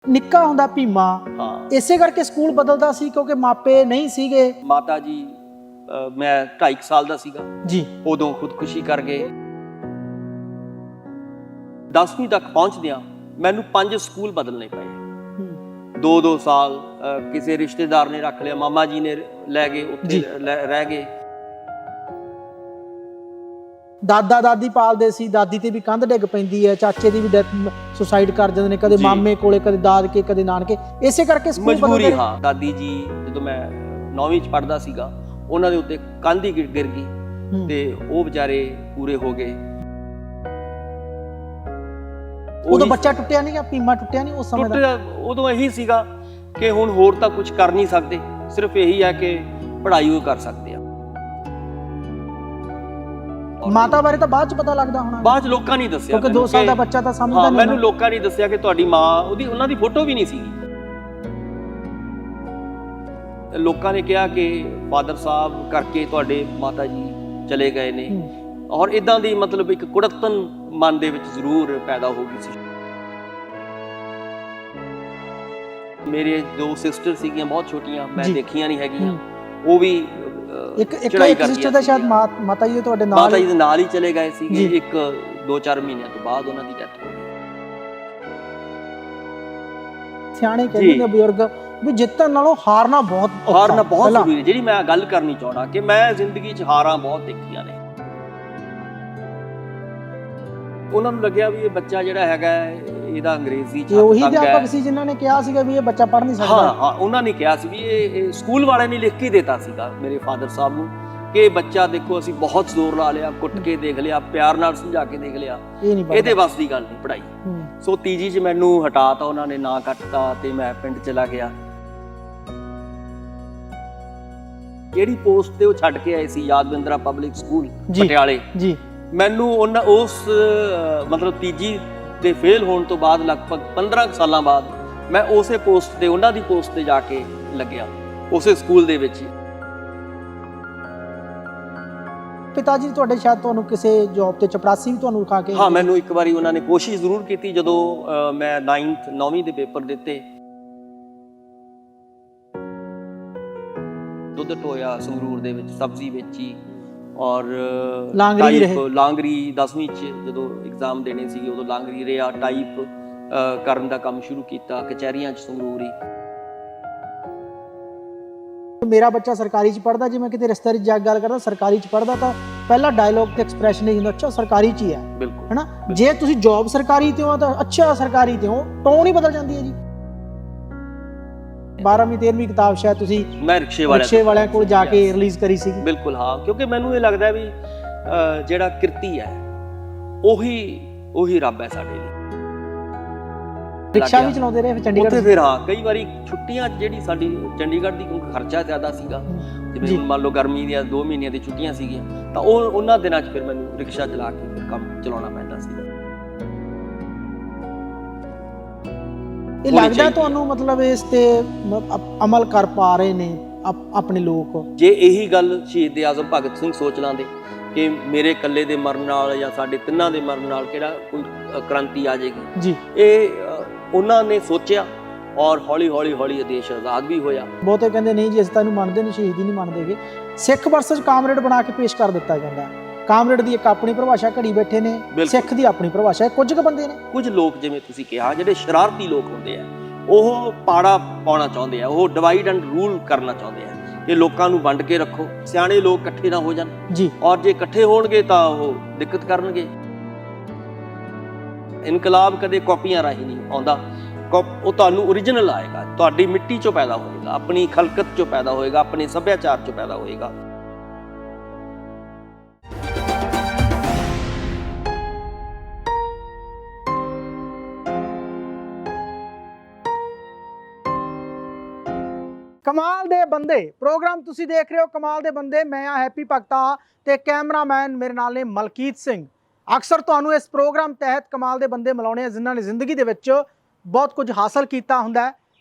ਨਿੱਕਾ ਹੁੰਦਾ ਭੀਮਾ ਇਸੇ ਕਰਕੇ ਸਕੂਲ ਬਦਲਦਾ ਸੀ ਕਿਉਂਕਿ ਮਾਪੇ ਨਹੀਂ ਸੀਗੇ। ਮਾਤਾ ਜੀ मैं 2.5 साल ਦਾ ਸੀਗਾ ਜੀ, ਉਦੋਂ ਖੁਦਕੁਸ਼ੀ ਕਰ ਗਏ। 10ਵੀਂ ਤੱਕ ਪਹੁੰਚਦਿਆਂ ਮੈਨੂੰ 5 ਸਕੂਲ ਬਦਲਨੇ ਪਏ। 2-2 ਸਾਲ ਕਿਸੇ ਰਿਸ਼ਤੇਦਾਰ ਨੇ ਰੱਖ ਲਿਆ, ਮਾਮਾ ਜੀ ਨੇ ਲੈ ਗਏ, ਉੱਥੇ ਰਹਿ ਗਏ। ਦਾਦਾ ਦਾਦੀ ਪਾਲਦੇ ਸੀ, ਦਾਦੀ ਤੇ ਵੀ ਕੰਧ ਡਿੱਗ ਪੈਂਦੀ ਹੈ, ਚਾਚੇ ਦੀ ਵੀ ਡੈਥ ਸੁਸਾਈਡ ਕਰ ਜਾਂਦੇ ਨੇ, ਕਦੇ ਮਾਮੇ ਕੋਲੇ, ਕਦੇ ਦਾਦਕੇ, ਕਦੇ ਨਾਨਕੇ। ਇਸੇ ਕਰਕੇ ਸਕੂਲ ਮਜਬੂਰੀ। ਹਾਂ, ਦਾਦੀ ਜੀ ਜਦੋਂ ਮੈਂ 9ਵੀਂ ਚ ਪੜ੍ਹਦਾ ਸੀਗਾ ਉਹਨਾਂ ਦੇ ਉੱਤੇ ਕੰਧ ਹੀ ਗਿਰ ਗਈ ਤੇ ਉਹ ਵਿਚਾਰੇ ਪੂਰੇ ਹੋ ਗਏ। ਉਦੋਂ ਬੱਚਾ ਟੁੱਟਿਆ ਨਹੀਂ, ਭੀਮਾ ਟੁੱਟਿਆ ਨਹੀਂ ਉਸ ਸਮੇਂ ਦਾ? ਉਦੋਂ ਇਹੀ ਸੀਗਾ ਕਿ ਹੁਣ ਹੋਰ ਤਾਂ ਕੁਝ ਕਰ ਨਹੀਂ ਸਕਦੇ, ਸਿਰਫ ਇਹੀ ਹੈ ਕਿ ਪੜ੍ਹਾਈ ਉਹ ਕਰ ਸਕਦੇ ਆ। ਮਾਤਾ ਬਾਰੇ ਤਾਂ ਬਾਅਦ ਚ ਪਤਾ ਲੱਗਦਾ ਹੋਣਾ, ਬਾਅਦ ਚ ਲੋਕਾਂ ਨੇ ਦੱਸਿਆ ਕਿਉਂਕਿ 2 ਸਾਲ ਦਾ ਬੱਚਾ ਤਾਂ ਸਮਝਦਾ ਨਹੀਂ। ਮੈਨੂੰ ਲੋਕਾਂ ਨੇ ਦੱਸਿਆ ਕਿ ਤੁਹਾਡੀ ਮਾਂ, ਉਹਨਾਂ ਦੀ ਫੋਟੋ ਵੀ ਨਹੀਂ ਸੀਗੀ। ਲੋਕਾਂ ਨੇ ਕਿਹਾ ਕਿ ਫਾਦਰ ਸਾਹਿਬ ਕਰਕੇ ਤੁਹਾਡੇ ਮਾਤਾ ਜੀ ਚਲੇ ਗਏ ਨੇ, ਔਰ ਇਦਾਂ ਦੀ ਮਤਲਬ ਇੱਕ ਕੁੜੱਤਨ ਮਨ ਦੇ ਵਿੱਚ ਜ਼ਰੂਰ ਪੈਦਾ ਹੋ ਗਈ ਸੀ। ਮੇਰੇ 2 ਸਿਸਟਰ ਸੀਗੀਆਂ ਬਹੁਤ ਛੋਟੀਆਂ, ਮੈਂ ਦੇਖੀਆਂ ਨਹੀਂ ਹੈਗੀਆਂ, ਉਹ ਵੀ ਇੱਕ ਸਿਸਟਰ ਦਾ ਸ਼ਾਇਦ ਮਾਤਾ ਜੀ ਤੁਹਾਡੇ ਨਾਲ, ਮਾਤਾ ਜੀ ਦੇ ਨਾਲ ਹੀ ਚਲੇ ਗਏ ਸੀਗੇ। 1-2-4 ਮਹੀਨਿਆਂ ਤੋਂ ਬਾਅਦ ਉਹਨਾਂ ਦੀ ਡੈਥ ਹੋ ਗਈ। ਸਿਆਣੇ ਕਹਿੰਦੇ ਨੇ ਬਜ਼ੁਰਗ ਵੀ ਜਿੱਤਣ ਨਾਲੋਂ ਹਾਰਨਾ ਬਹੁਤ ਜ਼ਰੂਰੀ ਹੈ। ਜਿਹੜੀ ਮੈਂ ਗੱਲ ਕਰਨੀ ਚਾਹਣਾ ਕਿ ਮੈਂ ਜ਼ਿੰਦਗੀ 'ਚ ਹਾਰਾਂ ਬਹੁਤ ਦੇਖੀਆਂ ਨੇ। ਉਹਨਾਂ ਨੂੰ ਲੱਗਿਆ ਵੀ ਇਹ ਬੱਚਾ ਜਿਹੜਾ ਹੈਗਾ ਇਹਦਾ ਅੰਗਰੇਜ਼ੀ ਚ ਉਹੀ ਅਧਿਆਪਕ ਸੀ ਜਿਨ੍ਹਾਂ ਨੇ ਕਿਹਾ ਸੀਗਾ ਵੀ ਇਹ ਬੱਚਾ ਪੜ੍ਹ ਨਹੀਂ ਸਕਦਾ। ਹਾਂ, ਉਹਨਾਂ ਨੇ ਕਿਹਾ ਸੀ ਵੀ ਇਹ ਸਕੂਲ ਵਾਲਿਆਂ ਨੇ ਲਿਖ ਕੇ ਦਿੱਤਾ ਸੀਗਾ ਮੇਰੇ ਫਾਦਰ ਸਾਹਿਬ ਨੂੰ ਕਿ ਇਹ ਬੱਚਾ ਦੇਖੋ ਅਸੀਂ ਬਹੁਤ ਜ਼ੋਰ ਲਾ ਲਿਆ, ਕੁੱਟ ਕੇ ਦੇਖ ਲਿਆ, ਪਿਆਰ ਨਾਲ ਸਮਝਾ ਕੇ ਦੇਖ ਲਿਆ, ਇਹਦੇ ਵੱਸ ਦੀ ਗੱਲ ਨਹੀਂ ਪੜ੍ਹਾਈ। ਸੋ ਤੀਜੀ 'ਚ ਮੈਨੂੰ ਹਟਾਤਾ ਉਹਨਾਂ ਨੇ, ਨਾਂ ਕੱਟਤਾ ਤੇ ਮੈਂ ਪਿੰਡ ਚਲਾ ਗਿਆ। ਜਿਹੜੀ ਪੋਸਟ ਤੇ ਉਹ ਛੱਡ ਕੇ ਆਏ ਸੀ, ਯਾਦਵਿੰਦਰਾ ਪਬਲਿਕ ਸਕੂਲ ਪਟਿਆਲੇ ਜੀ, ਮੈਨੂੰ ਉਸ ਮਤਲਬ ਤੀਜੀ ਤੇ ਫੇਲ ਹੋਣ ਤੋਂ ਬਾਅਦ ਲਗਭਗ 15 ਸਾਲਾਂ ਬਾਅਦ ਮੈਂ ਉਸੇ ਪੋਸਟ ਤੇ, ਉਹਨਾਂ ਦੀ ਪੋਸਟ ਤੇ ਜਾ ਕੇ ਲੱਗਿਆ, ਉਸੇ ਸਕੂਲ ਦੇ ਵਿੱਚ। ਪਿਤਾ ਜੀ ਤੁਹਾਡੇ ਸ਼ਾਇਦ ਤੁਹਾਨੂੰ ਕਿਸੇ ਜੌਬ ਤੇ ਚਪੜਾਸੀ ਵੀ ਤੁਹਾਨੂੰ ਰਖਾ ਕੇ? ਹਾਂ, ਮੈਨੂੰ ਇੱਕ ਵਾਰੀ ਉਹਨਾਂ ਨੇ ਕੋਸ਼ਿਸ਼ ਜ਼ਰੂਰ ਕੀਤੀ ਜਦੋਂ ਮੈਂ 9ਵੀਂ ਦੇ ਪੇਪਰ ਦਿੱਤੇ। ਦੁੱਧ ਢੋਇਆ ਸੰਗਰੂਰ ਦੇ ਵਿੱਚ, ਸਬਜ਼ੀ ਵੇਚੀ, ਔਰ ਲਾਂਗਰੀ 10ਵੀਂ ਚ ਜਦੋਂ ਐਗਜ਼ਾਮ ਦੇਣੇ ਸੀਗੇ ਉਦੋਂ ਲਾਂਗਰੀ ਰਿਹਾ, ਟਾਈਪ ਕਰਨ ਦਾ ਕੰਮ ਸ਼ੁਰੂ ਕੀਤਾ ਕਚਹਿਰੀਆਂ ਚ ਸੰਗਰੂਰ ਹੀ। ਮੇਰਾ ਬੱਚਾ ਸਰਕਾਰੀ ਚ ਪੜ੍ਹਦਾ, ਜੇ ਮੈਂ ਕਿਤੇ ਰਿਸ਼ਤੇਦਾਰੀ ਜਾ ਕੇ ਗੱਲ ਕਰਦਾ ਸਰਕਾਰੀ ਚ ਪੜ੍ਹਦਾ ਤਾਂ ਪਹਿਲਾ ਡਾਇਲੋਗ ਤੇ ਐਕਸਪ੍ਰੈਸ਼ਨ ਇਹ ਹੁੰਦਾ, ਅੱਛਾ ਸਰਕਾਰੀ ਚ ਹੀ ਹੈ, ਬਿਲਕੁਲ, ਹੈਨਾ। ਜੇ ਤੁਸੀਂ ਜੌਬ ਸਰਕਾਰੀ ਤੇ ਹੋ ਤਾਂ ਅੱਛਾ ਸਰਕਾਰੀ ਤੇ ਹੋ, ਟੋਨ ਹੀ ਬਦਲ ਜਾਂਦੀ ਹੈ ਜੀ। 12ਵੀਂ 13ਵੀਂ ਕਿਤਾਬ ਸ਼ਾਇਦ ਤੁਸੀਂ ਮੈਂ ਰਿਕਸ਼ੇ ਵਾਲਿਆਂ ਕੋਲ ਜਾ ਕੇ ਰਿਲੀਜ਼ ਕਰੀ ਸੀ? ਬਿਲਕੁਲ, ਹਾਂ, ਕਿਉਂਕਿ ਮੈਨੂੰ ਇਹ ਲੱਗਦਾ ਵੀ ਜਿਹੜਾ ਕਿਰਤੀ ਹੈ ਉਹੀ ਰੱਬ ਹੈ ਸਾਡੇ ਲਈ। ਰਿਕਸ਼ਾ ਵੀ ਚਲਾਉਂਦੇ ਰਹੇ ਫਿਰ ਚੰਡੀਗੜ੍ਹ ਉੱਥੇ? ਫਿਰ ਹਾਂ, ਕਈ ਵਾਰੀ ਛੁੱਟੀਆਂ ਜਿਹੜੀ ਸਾਡੀ ਚੰਡੀਗੜ੍ਹ ਦੀ ਕਿਉਂਕਿ ਖਰਚਾ ਜ਼ਿਆਦਾ ਸੀਗਾ, ਜਿਵੇਂ ਮੰਨ ਲਓ ਗਰਮੀ ਦੀਆਂ 2 ਮਹੀਨਿਆਂ ਦੀ ਛੁੱਟੀਆਂ ਸੀਗੀਆਂ ਤਾਂ ਉਹਨਾਂ ਦਿਨਾਂ 'ਚ ਫਿਰ ਮੈਨੂੰ ਰਿਕਸ਼ਾ ਚਲਾ ਕੇ ਫਿਰ ਕੰਮ ਚਲਾਉਣਾ ਪੈਂਦਾ ਸੀ। ਇਹ ਲੱਗਦਾ ਤੁਹਾਨੂੰ ਮਤਲਬ ਇਸ ਤੇ ਅਮਲ ਕਰ ਪਾ ਰਹੇ ਨੇ ਆਪਣੇ ਲੋਕ? ਜੇ ਇਹੀ ਗੱਲ ਸ਼ਹੀਦ ਆਜ਼ਮ ਭਗਤ ਸਿੰਘ ਸੋਚ ਲਾਂਦੇ ਕਿ ਮੇਰੇ ਇਕੱਲੇ ਦੇ ਮਰਨ ਨਾਲ ਜਾਂ ਸਾਡੇ ਤਿੰਨਾਂ ਦੇ ਮਰਨ ਨਾਲ ਕਿਹੜਾ ਕੋਈ ਕ੍ਰਾਂਤੀ ਆ ਜਾਏਗੀ ਜੀ, ਇਹ ਉਹਨਾਂ ਨੇ ਸੋਚਿਆ ਔਰ ਹੌਲੀ ਦੇਸ਼ ਆਜ਼ਾਦ ਵੀ ਹੋਇਆ। ਬਹੁਤੇ ਕਹਿੰਦੇ ਨਹੀਂ ਜੀ ਅਸੀਂ ਤਾਂ ਇਹਨੂੰ ਮੰਨਦੇ ਨਹੀਂ, ਸ਼ਹੀਦੀ ਨਹੀਂ ਮੰਨਦੇਗੇ। ਸਿੱਖ ਵਰਸਸ ਕਾਮਰੇਡ ਬਣਾ ਕੇ ਪੇਸ਼ ਕਰ ਦਿੱਤਾ ਜਾਂਦਾ। ਕਾਮਰੇਡ ਦੀ ਇੱਕ ਆਪਣੀ ਪਰਿਭਾਸ਼ਾ ਘੜੀ ਬੈਠੇ ਨੇ, ਸਿੱਖ ਦੀ ਆਪਣੀ ਪਰਿਭਾਸ਼ਾ। ਕੁਝ ਕੁ ਬੰਦੇ ਨੇ, ਕੁਝ ਲੋਕ ਜਿਵੇਂ ਤੁਸੀਂ ਕਿਹਾ ਜਿਹੜੇ ਸ਼ਰਾਰਤੀ ਲੋਕ ਹੁੰਦੇ ਆ, ਉਹ ਪਾੜਾ ਪਾਉਣਾ ਚਾਹੁੰਦੇ ਆ, ਉਹ ਡਿਵਾਈਡ ਐਂਡ ਰੂਲ ਕਰਨਾ ਚਾਹੁੰਦੇ ਆ ਕਿ ਲੋਕਾਂ ਨੂੰ ਵੰਡ ਕੇ ਰੱਖੋ, ਸਿਆਣੇ ਲੋਕ ਇਕੱਠੇ ਨਾ ਹੋ ਜਾਣ ਜੀ, ਔਰ ਜੇ ਇਕੱਠੇ ਹੋਣਗੇ ਤਾਂ ਉਹ ਦਿੱਕਤ ਕਰਨਗੇ। ਇਨਕਲਾਬ ਕਦੇ ਕਾਪੀਆਂ ਰਾਹੀਂ ਨਹੀਂ ਆਉਂਦਾ, ਉਹ ਤੁਹਾਨੂੰ ਓਰੀਜਨਲ ਆਏਗਾ, ਤੁਹਾਡੀ ਮਿੱਟੀ ਚੋਂ ਪੈਦਾ ਹੋਏਗਾ, ਆਪਣੀ ਖਲਕਤ ਚੋਂ ਪੈਦਾ ਹੋਏਗਾ, ਆਪਣੇ ਸੱਭਿਆਚਾਰ ਚੋਂ ਪੈਦਾ ਹੋਏਗਾ। ਕਮਾਲ ਦੇ ਬੰਦੇ ਪ੍ਰੋਗਰਾਮ ਤੁਸੀਂ ਦੇਖ ਰਹੇ ਹੋ। ਕਮਾਲ ਦੇ ਬੰਦੇ, ਮੈਂ ਆ ਹੈਪੀ ਭਗਤਾ ਤੇ ਕੈਮਰਾਮੈਨ ਮੇਰੇ ਨਾਲ ਨੇ ਮਲਕੀਤ ਸਿੰਘ। ਅਕਸਰ ਤੁਹਾਨੂੰ ਇਸ ਪ੍ਰੋਗਰਾਮ ਤਹਿਤ ਕਮਾਲ ਦੇ ਬੰਦੇ ਮਿਲਾਉਣੇ ਆ ਜਿਨ੍ਹਾਂ ਨੇ ਜ਼ਿੰਦਗੀ ਦੇ ਵਿੱਚ ਬਹੁਤ ਕੁਝ ਹਾਸਲ ਕੀਤਾ ਹੁੰਦਾ ਹੈ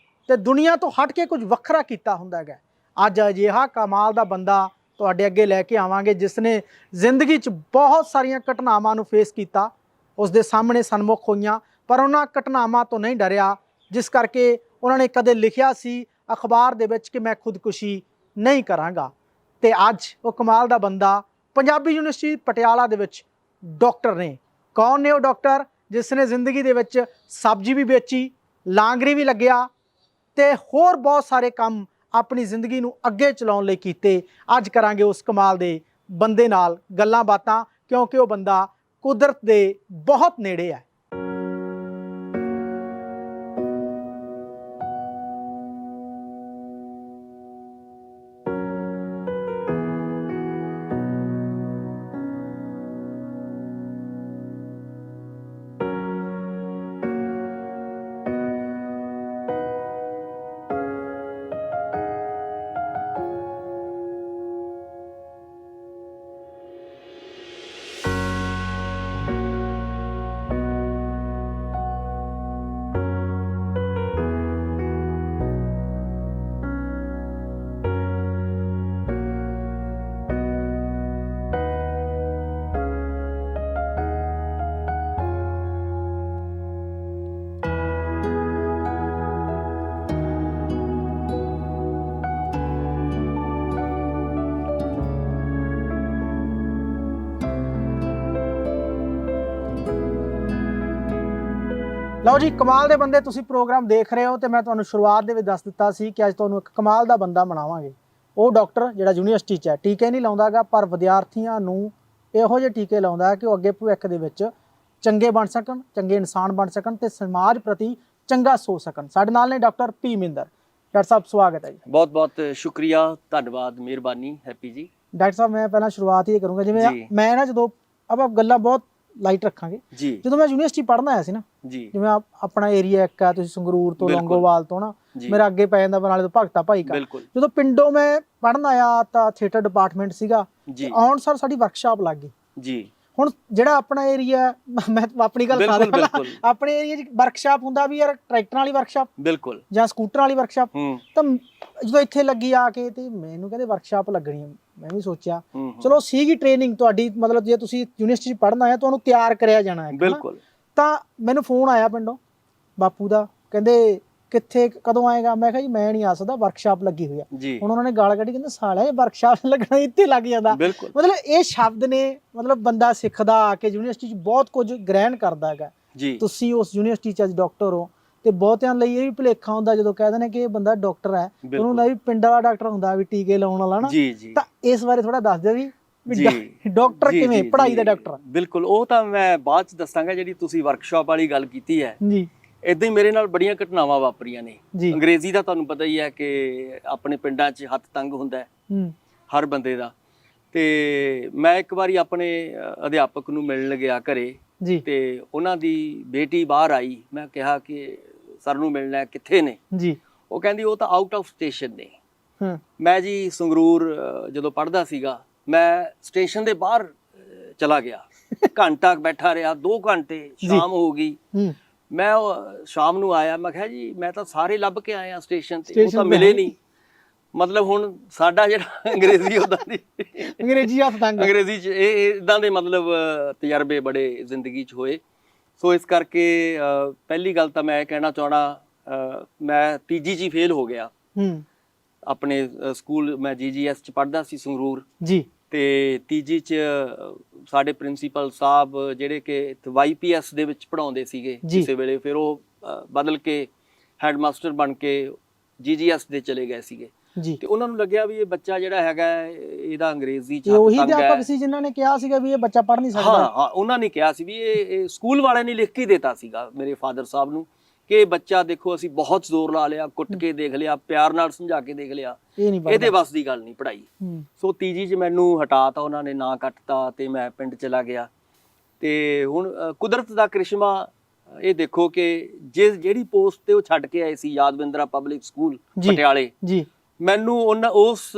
ਤੇ ਦੁਨੀਆ ਤੋਂ ਹਟ ਕੇ ਕੁਝ ਵੱਖਰਾ ਕੀਤਾ ਹੁੰਦਾ ਹੈ। ਅੱਜ ਅਜਿਹਾ ਕਮਾਲ ਦਾ ਬੰਦਾ ਤੁਹਾਡੇ ਅੱਗੇ ਲੈ ਕੇ ਆਵਾਂਗੇ ਜਿਸ ਨੇ ਜ਼ਿੰਦਗੀ 'ਚ ਬਹੁਤ ਸਾਰੀਆਂ ਘਟਨਾਵਾਂ ਨੂੰ ਫੇਸ ਕੀਤਾ, ਉਸ ਦੇ ਸਾਹਮਣੇ ਸਨਮੁਖ ਹੋਈਆਂ, ਪਰ ਉਹਨਾਂ ਘਟਨਾਵਾਂ ਤੋਂ ਨਹੀਂ ਡਰਿਆ, ਜਿਸ ਕਰਕੇ ਉਹਨਾਂ ਨੇ ਕਦੇ ਲਿਖਿਆ ਸੀ ਅਖਬਾਰ ਦੇ ਵਿੱਚ ਕਿ ਮੈਂ ਖੁਦਕੁਸ਼ੀ ਨਹੀਂ ਕਰਾਂਗਾ। ਤੇ ਅੱਜ ਉਹ ਕਮਾਲ ਦਾ ਬੰਦਾ ਪੰਜਾਬੀ ਯੂਨੀਵਰਸਿਟੀ ਪਟਿਆਲਾ ਦੇ ਵਿੱਚ ਡਾਕਟਰ ਨੇ। ਕੌਣ ਨੇ ਉਹ ਡਾਕਟਰ ਜਿਸ ਨੇ ਜ਼ਿੰਦਗੀ ਦੇ ਵਿੱਚ ਸਬਜ਼ੀ ਵੀ ਵੇਚੀ, ਲਾਂਗਰੀ ਵੀ ਲੱਗਿਆ ਤੇ ਹੋਰ ਬਹੁਤ ਸਾਰੇ ਕੰਮ ਆਪਣੀ ਜ਼ਿੰਦਗੀ ਨੂੰ ਅੱਗੇ ਚਲਾਉਣ ਲਈ ਕੀਤੇ। ਅੱਜ ਕਰਾਂਗੇ ਉਸ ਕਮਾਲ ਦੇ ਬੰਦੇ ਨਾਲ ਗੱਲਾਂ ਬਾਤਾਂ, ਕਿਉਂਕਿ ਉਹ ਬੰਦਾ ਕੁਦਰਤ ਦੇ ਬਹੁਤ ਨੇੜੇ ਹੈ। ਲਓ ਜੀ, ਕਮਾਲ ਦੇ ਬੰਦੇ ਤੁਸੀਂ ਪ੍ਰੋਗਰਾਮ ਦੇਖ ਰਹੇ ਹੋ ਤੇ ਮੈਂ ਤੁਹਾਨੂੰ ਸ਼ੁਰੂਆਤ ਦੇ ਵਿੱਚ ਦੱਸ ਦਿੱਤਾ ਸੀ ਕਿ ਅੱਜ ਤੁਹਾਨੂੰ ਇੱਕ ਕਮਾਲ ਦਾ ਬੰਦਾ ਬਣਾਵਾਂਗੇ। ਉਹ ਡਾਕਟਰ ਜਿਹੜਾ ਯੂਨੀਵਰਸਿਟੀ 'ਚ ਹੈ, ਟੀਕੇ ਨਹੀਂ ਲਾਉਂਦਾਗਾ, ਪਰ ਵਿਦਿਆਰਥੀਆਂ ਨੂੰ ਇਹੋ ਜਿਹੇ ਟੀਕੇ ਲਾਉਂਦਾ ਕਿ ਉਹ ਅੱਗੇ ਭਵਿੱਖ ਦੇ ਵਿੱਚ ਚੰਗੇ ਬਣ ਸਕਣ, ਚੰਗੇ ਇਨਸਾਨ ਬਣ ਸਕਣ ਤੇ ਸਮਾਜ ਪ੍ਰਤੀ ਚੰਗਾ ਸੋਚ ਸਕਣ। ਸਾਡੇ ਨਾਲ ਨੇ ਡਾਕਟਰ ਪੀ ਮਿੰਦਰ। ਡਾਕਟਰ ਸਾਹਿਬ ਸਵਾਗਤ ਹੈ ਜੀ। ਬਹੁਤ ਬਹੁਤ ਸ਼ੁਕਰੀਆ, ਧੰਨਵਾਦ, ਮਿਹਰਬਾਨੀ ਹੈਪੀ ਜੀ। ਡਾਕਟਰ ਸਾਹਿਬ ਮੈਂ ਪਹਿਲਾਂ ਸ਼ੁਰੂਆਤ ਹੀ ਕਰੂੰਗਾ, ਜਿਵੇਂ ਮੈਂ ਨਾ ਜਦੋਂ ਆਪਾਂ ਗੱਲਾਂ ਬਹੁਤ ਲਾਈਟ ਰੱਖਾਂਗੇ ਜੀ। ਜਦੋਂ ਮੈਂ ਯੂਨੀਵਰਸਿਟੀ ਪੜ੍ਹਨ ਆਇਆ ਸੀ ਨਾ ਜੀ, ਜਿਵੇਂ ਆਪਣਾ ਏਰੀਆ ਇੱਕ ਆ, ਤੁਸੀਂ ਸੰਗਰੂਰ ਤੋਂ ਲੌਂਗੋਵਾਲ ਤੋਂ ਨਾ, ਮੇਰਾ ਅੱਗੇ ਪੈ ਜਾਂਦਾ ਬਰਨਾਲੇ ਤੋਂ ਭਗਤਾ ਭਾਈ ਕਾ। ਜਦੋਂ ਪਿੰਡੋਂ ਮੈਂ ਪੜ੍ਹਨ ਆਇਆ ਤਾਂ ਥੀਏਟਰ ਡਿਪਾਰਟਮੈਂਟ ਸੀਗਾ, ਆਉਣ ਸਾਰ ਸਾਡੀ ਵਰਕਸ਼ਾਪ ਲੱਗ ਗਈ ਜੀ। ਹੁਣ ਜਿਹੜਾ ਆਪਣਾ ਏਰੀਆ, ਮੈਂ ਆਪਣੀ ਗੱਲ ਕਰ ਰਿਹਾ, ਆਪਣੇ ਏਰੀਆ 'ਚ ਵਰਕਸ਼ਾਪ ਹੁੰਦਾ ਵੀ ਯਾਰ ਟਰੈਕਟਰਾਂ ਵਾਲੀ ਵਰਕਸ਼ਾਪ ਬਿਲਕੁਲ ਜਾਂ ਸਕੂਟਰਾਂ ਵਾਲੀ ਵਰਕਸ਼ਾਪ। ਤਾਂ ਜਦੋਂ ਇੱਥੇ ਲੱਗੀ ਆ ਕੇ ਤੇ ਮੈਨੂੰ ਕਹਿੰਦੇ ਵਰਕਸ਼ਾਪ ਲੱਗਣੀ, ਮੈਂ ਵੀ ਸੋਚਿਆ ਚਲੋ ਸੀਗੀ ਟ੍ਰੇਨਿੰਗ ਤੁਹਾਡੀ, ਮਤਲਬ ਜੇ ਤੁਸੀਂ ਯੂਨੀਵਰਸਿਟੀ 'ਚ ਪੜ੍ਹਨ ਆਇਆ ਤੁਹਾਨੂੰ ਤਿਆਰ ਕਰਿਆ ਜਾਣਾ ਹੈ ਬਿਲਕੁਲ। ਤਾਂ ਮੈਨੂੰ ਫੋਨ ਆਇਆ ਪਿੰਡੋਂ ਬਾਪੂ ਦਾ, ਕਹਿੰਦੇ ਕਿੱਥੇ ਕਦੋਂ ਆਏਗਾ? ਮੈਂ ਕਿਹਾ ਜੀ ਮੈਂ ਨਹੀਂ ਆ ਸਕਦਾ, ਵਰਕਸ਼ਾਪ ਲੱਗੀ ਹੋਈ ਆ। ਹੁਣ ਉਹਨਾਂ ਨੇ ਗਾਲ ਕੱਢੀ, ਕਹਿੰਦੇ ਸਾਲਿਆ ਇਹ ਵਰਕਸ਼ਾਪ ਲੱਗਣਾ ਇੱਥੇ ਲੱਗ ਜਾਂਦਾ। ਮਤਲਬ ਇਹ ਸ਼ਬਦ ਨੇ, ਮਤਲਬ ਬੰਦਾ ਸਿੱਖਦਾ ਆ ਕੇ ਯੂਨੀਵਰਸਿਟੀ 'ਚ ਬਹੁਤ ਕੁਝ ਗ੍ਰਹਿਣ ਕਰਦਾ ਹੈਗਾ। ਤੁਸੀਂ ਉਸ ਯੂਨੀਵਰਸਿਟੀ 'ਚ ਅੱਜ ਡਾਕਟਰ ਹੋ ਤੇ ਬਹੁਤਿਆਂ ਲਈ ਇਹ ਵੀ ਭੁਲੇਖਾ ਹੁੰਦਾ ਜਦੋਂ ਕਹਿੰਦੇ ਨੇ ਕਿ ਇਹ ਬੰਦਾ ਡਾਕਟਰ ਹੈ, ਉਹਨੂੰ ਹੁੰਦਾ ਵੀ ਪਿੰਡ ਵਾਲਾ ਡਾਕਟਰ ਹੁੰਦਾ ਵੀ ਟੀਕੇ ਲਾਉਣ ਵਾਲਾ ਨਾ। ਤਾਂ ਇਸ ਬਾਰੇ ਥੋੜਾ ਦੱਸ ਦਿਓ ਵੀ ਡਾਕਟਰ ਕਿਵੇਂ, ਪੜ੍ਹਾਈ ਦਾ ਡਾਕਟਰ। ਬਿਲਕੁਲ, ਉਹ ਤਾਂ ਮੈਂ ਬਾਅਦ ਚ ਦੱਸਾਂਗਾ। ਜਿਹੜੀ ਤੁਸੀਂ ਵਰਕਸ਼ਾਪ ਵਾਲੀ ਗੱਲ ਕੀਤੀ ਹੈ ਜੀ, ਏਦਾਂ ਹੀ ਮੇਰੇ ਨਾਲ ਬੜੀਆਂ ਘਟਨਾਵਾਂ ਵਾਪਰੀਆਂ ਨੇ। ਅੰਗਰੇਜ਼ੀ ਦਾ ਤੁਹਾਨੂੰ ਪਤਾ ਹੀ ਹੈ ਕਿ ਆਪਣੇ ਪਿੰਡਾਂ 'ਚ ਹੱਥ ਤੰਗ ਹੁੰਦਾ ਹੈ ਹਰ ਬੰਦੇ ਦਾ। ਤੇ ਮੈਂ ਇੱਕ ਵਾਰੀ ਆਪਣੇ ਅਧਿਆਪਕ ਨੂੰ ਮਿਲਣ ਗਿਆ ਘਰੇ ਤੇ ਉਹਨਾਂ ਦੀ ਬੇਟੀ ਬਾਹਰ ਆਈ। ਮੈਂ ਕਿਹਾ ਕਿ ਸਰ ਨੂੰ ਮਿਲਣਾ, ਕਿੱਥੇ ਨੇ ਜੀ? ਉਹ ਕਹਿੰਦੀ ਉਹ ਤਾਂ ਆਊਟ ਆਫ ਸਟੇਸ਼ਨ ਨੇ। ਮੈਂ ਜੀ ਸੰਗਰੂਰ ਜਦੋਂ ਪੜ੍ਹਦਾ ਸੀਗਾ, ਮੈਂ ਸਟੇਸ਼ਨ ਦੇ ਬਾਹਰ ਚਲਾ ਗਿਆ, ਘੰਟਾ ਬੈਠਾ ਰਿਹਾ, 2 ਘੰਟੇ, ਸ਼ਾਮ ਹੋ ਗਈ। ਮੈਂ ਸ਼ਾਮ ਨੂੰ ਆਇਆ, ਮੈਂ ਕਿਹਾ ਜੀ ਮੈਂ ਤਾਂ ਸਾਰੇ ਲੱਭ ਕੇ ਆਇਆ ਸਟੇਸ਼ਨ ਤੇ, ਉਹ ਤਾਂ ਮਿਲੇ ਨਹੀਂ। ਮਤਲਬ ਹੁਣ ਸਾਡਾ ਜਿਹੜਾ ਅੰਗਰੇਜ਼ੀ ਉਹਦਾ ਦੀ ਅੰਗਰੇਜ਼ੀ ਹੱਥ ਤੰਗ, ਅੰਗਰੇਜ਼ੀ 'ਚ ਇਹ ਇਦਾਂ ਦੇ ਮਤਲਬ ਤਜਰਬੇ ਬੜੇ ਜ਼ਿੰਦਗੀ 'ਚ ਹੋਏ। ਸੋ ਇਸ ਕਰਕੇ ਪਹਿਲੀ ਗੱਲ ਤਾਂ ਮੈਂ ਕਹਿਣਾ ਚਾਹਣਾ, ਮੈਂ ਤੀਜੀ 'ਚ ਹੀ ਫੇਲ ਹੋ ਗਿਆ ਆਪਣੇ ਸਕੂਲ। ਮੈਂ GGS 'ਚ ਪੜ੍ਹਦਾ ਸੀ ਸੰਗਰੂਰ ਜੀ। ਤੇ ਤੀਜੀ 'ਚ ਸਾਡੇ ਪ੍ਰਿੰਸੀਪਲ ਸਾਹਿਬ ਜਿਹੜੇ ਕਿ YPS ਦੇ ਵਿੱਚ ਪੜ੍ਹਾਉਂਦੇ ਸੀਗੇ ਕਿਸੇ ਵੇਲੇ, ਫਿਰ ਉਹ ਬਦਲ ਕੇ ਹੈਡਮਾਸਟਰ ਬਣ ਕੇ GGS ਦੇ ਚਲੇ ਗਏ ਸੀਗੇ ਤੇ ਉਹਨਾਂ ਨੂੰ ਲੱਗਿਆ ਵੀ ਇਹ ਬੱਚਾ ਜਿਹੜਾ ਹੈਗਾ ਇਹਦਾ ਅੰਗਰੇਜ਼ੀ 'ਚ ਉਹੀ ਅਧਿਆਪਕ ਸੀ ਜਿਨ੍ਹਾਂ ਨੇ ਕਿਹਾ ਸੀਗਾ ਵੀ ਇਹ ਬੱਚਾ ਪੜ੍ਹ ਨਹੀਂ ਸਕਦਾ। ਹਾਂ, ਉਹਨਾਂ ਨੇ ਕਿਹਾ ਸੀ ਵੀ ਇਹ ਸਕੂਲ ਵਾਲਿਆਂ ਨੇ ਲਿਖ ਕੇ ਦਿੱਤਾ ਸੀਗਾ ਮੇਰੇ ਫਾਦਰ ਸਾਹਿਬ ਨੂੰ ਕਿ ਬੱਚਾ ਦੇਖੋ ਅਸੀਂ ਬਹੁਤ ਜ਼ੋਰ ਲਾ ਲਿਆ, ਕੁੱਟ ਕੇ ਦੇਖ ਲਿਆ, ਪਿਆਰ ਨਾਲ ਸਮਝਾ ਕੇ ਦੇਖ ਲਿਆ, ਇਹਦੇ ਵੱਸ ਦੀ ਗੱਲ ਨਹੀਂ ਪੜ੍ਹਾਈ। ਸੋ ਤੀਜੀ 'ਚ ਮੈਨੂੰ ਹਟਾਤਾ ਉਹਨਾਂ ਨੇ, ਨਾਂ ਕੱਟਤਾ ਤੇ ਮੈਂ ਪਿੰਡ ਚਲਾ ਗਿਆ। ਤੇ ਹੁਣ ਕੁਦਰਤ ਦਾ ਕ੍ਰਿਸ਼ਮਾ ਇਹ ਦੇਖੋ ਕਿ ਜਿਹੜੀ ਪੋਸਟ ਤੇ ਉਹ ਛੱਡ ਕੇ ਆਏ ਸੀ, ਯਾਦਵਿੰਦਰਾ ਪਬਲਿਕ ਸਕੂਲ ਪਟਿਆਲੇ, ਮੈਨੂੰ ਉਸ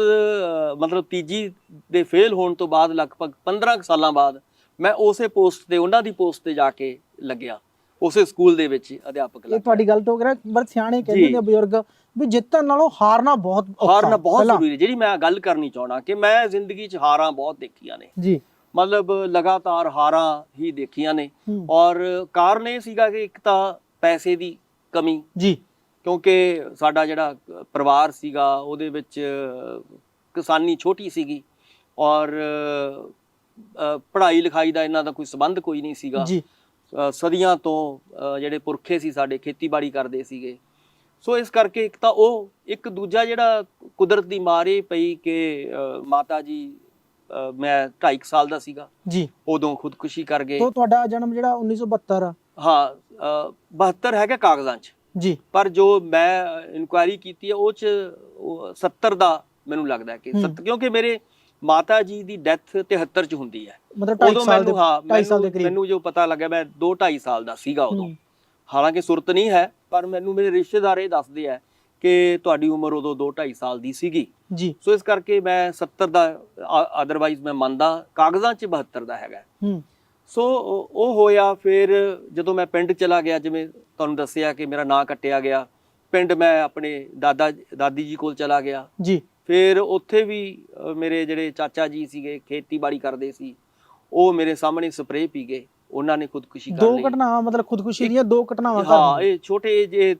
ਮਤਲਬ ਤੀਜੀ ਦੇ ਫੇਲ ਹੋਣ ਤੋਂ ਬਾਅਦ ਲਗਭਗ 15 ਸਾਲਾਂ ਬਾਅਦ ਮੈਂ ਉਸੇ ਪੋਸਟ ਤੇ, ਉਹਨਾਂ ਦੀ ਪੋਸਟ ਤੇ ਜਾ ਕੇ ਲੱਗਿਆ, ਉਸੇ ਸਕੂਲ ਦੇ ਵਿੱਚ ਅਧਿਆਪਕ। ਇਹ ਤੁਹਾਡੀ ਗੱਲ ਤੋਂ ਬੜੇ ਸਿਆਣੇ ਕਹਿੰਦੇ ਨੇ ਬਜ਼ੁਰਗ ਵੀ ਜਿੱਤਣ ਨਾਲੋਂ ਹਾਰਨਾ ਬਹੁਤ ਜ਼ਰੂਰੀ ਹੈ। ਜਿਹੜੀ ਮੈਂ ਗੱਲ ਕਰਨੀ ਚਾਹਣਾ ਕਿ ਮੈਂ ਜ਼ਿੰਦਗੀ 'ਚ ਹਾਰਾਂ ਬਹੁਤ ਦੇਖੀਆਂ ਨੇ ਜੀ, ਮਤਲਬ ਲਗਾਤਾਰ ਹਾਰਾਂ ਹੀ ਦੇਖੀਆਂ ਨੇ। ਔਰ ਕਾਰਨ ਇਹ ਸੀਗਾ ਕਿ ਇੱਕ ਤਾਂ ਪੈਸੇ ਦੀ ਕਮੀ ਜੀ, ਕਿਉਂਕਿ ਸਾਡਾ ਜਿਹੜਾ ਪਰਿਵਾਰ ਸੀਗਾ ਉਹਦੇ ਵਿੱਚ ਕਿਸਾਨੀ ਛੋਟੀ ਸੀਗੀ ਔਰ ਪੜ੍ਹਾਈ ਲਿਖਾਈ ਦਾ ਇਹਨਾਂ ਦਾ ਕੋਈ ਸੰਬੰਧ ਕੋਈ ਨਹੀਂ ਸੀਗਾ ਜੀ, ਸਦੀਆਂ ਤੋਂ ਜਿਹੜੇ ਪੁਰਖੇ ਸੀ ਸਾਡੇ ਖੇਤੀਬਾੜੀ ਕਰਦੇ ਸੀਗੇ। ਸੋ ਇਸ ਕਰਕੇ ਇੱਕ ਤਾਂ ਉਹ ਇੱਕ ਦੂਜਾ ਜਿਹੜਾ ਕੁਦਰਤ ਦੀ ਮਾਰ ਇਹ ਪਈ ਕਿ ਮਾਤਾ ਜੀ ਮੈਂ 2.5 ਸਾਲ ਦਾ ਸੀਗਾ ਜੀ, ਉਦੋਂ ਖੁਦਕੁਸ਼ੀ ਕਰ ਗਏ। ਤੋਂ ਤੁਹਾਡਾ ਜਨਮ ਜਿਹੜਾ 1972 ਹਾਂ 72 ਹੈਗਾ ਕਾਗਜ਼ਾਂ 'ਚ ਜੀ, ਪਰ ਜੋ ਮੈਂ ਇਨਕੁਆਇਰੀ ਕੀਤੀ ਹੈ ਉਹ 'ਚ 70 ਦਾ ਮੈਨੂੰ ਲੱਗਦਾ ਕਿ 70 ਕਿਉਂਕਿ ਮੇਰੇ ਮਾਤਾ ਜੀ ਦੀ ਡੈਥ 73 'ਚ ਹੁੰਦੀ ਹੈ। ਮਤਲਬ 2.5 ਸਾਲ ਦੇ 2.5 ਸਾਲ ਦੇ ਕਰੀਬ ਮੈਨੂੰ ਜੋ ਪਤਾ ਲੱਗਿਆ ਮੈਂ 2-2.5 ਸਾਲ ਦਾ ਸੀਗਾ ਉਦੋਂ। ਹਾਲਾਂਕਿ ਸੁਰਤ ਨਹੀਂ ਹੈ ਪਰ ਮੈਨੂੰ ਮੇਰੇ ਰਿਸ਼ਤੇਦਾਰ ਇਹ ਦੱਸਦੇ ਆ ਕਿ ਤੁਹਾਡੀ ਉਮਰ ਉਦੋਂ 2-2.5 ਸਾਲ ਦੀ ਸੀਗੀ ਜੀ। ਸੋ ਇਸ ਕਰਕੇ ਮੈਂ 70 ਦਾ ਅਦਰਵਾਈਜ਼ ਮੈਂ ਮੰਨਦਾ ਕਾਗਜ਼ਾਂ 'ਚ 72 ਦਾ ਹੈਗਾ। ਸੋ ਉਹ ਹੋਇਆ ਫਿਰ ਜਦੋਂ ਮੈਂ ਪਿੰਡ ਚਲਾ ਗਿਆ, ਜਿਵੇਂ ਤੁਹਾਨੂੰ ਦੱਸਿਆ ਕਿ ਮੇਰਾ ਨਾਂ ਕੱਟਿਆ ਗਿਆ, ਪਿੰਡ ਮੈਂ ਆਪਣੇ ਦਾਦੀ ਜੀ ਕੋਲ ਚਲਾ ਗਿਆ ਜੀ। ਫਿਰ ਉੱਥੇ ਵੀ ਮੇਰੇ ਜਿਹੜੇ ਚਾਚਾ ਜੀ ਸੀਗੇ ਖੇਤੀਬਾੜੀ ਕਰਦੇ ਸੀ, ਉਹ ਮੇਰੇ ਸਾਹਮਣੇ ਸਪਰੇਅ ਪੀ ਗਏ, ਉਹਨਾਂ ਨੇ ਖੁਦਕੁਸ਼ੀ ਕਰ ਲਈ। 2 ਘਟਨਾਵਾਂ ਮਤਲਬ ਖੁਦਕੁਸ਼ੀ ਦੀਆਂ 2 ਘਟਨਾਵਾਂ ਹਾਂ, ਇਹ ਛੋਟੇ ਜਿਹੇ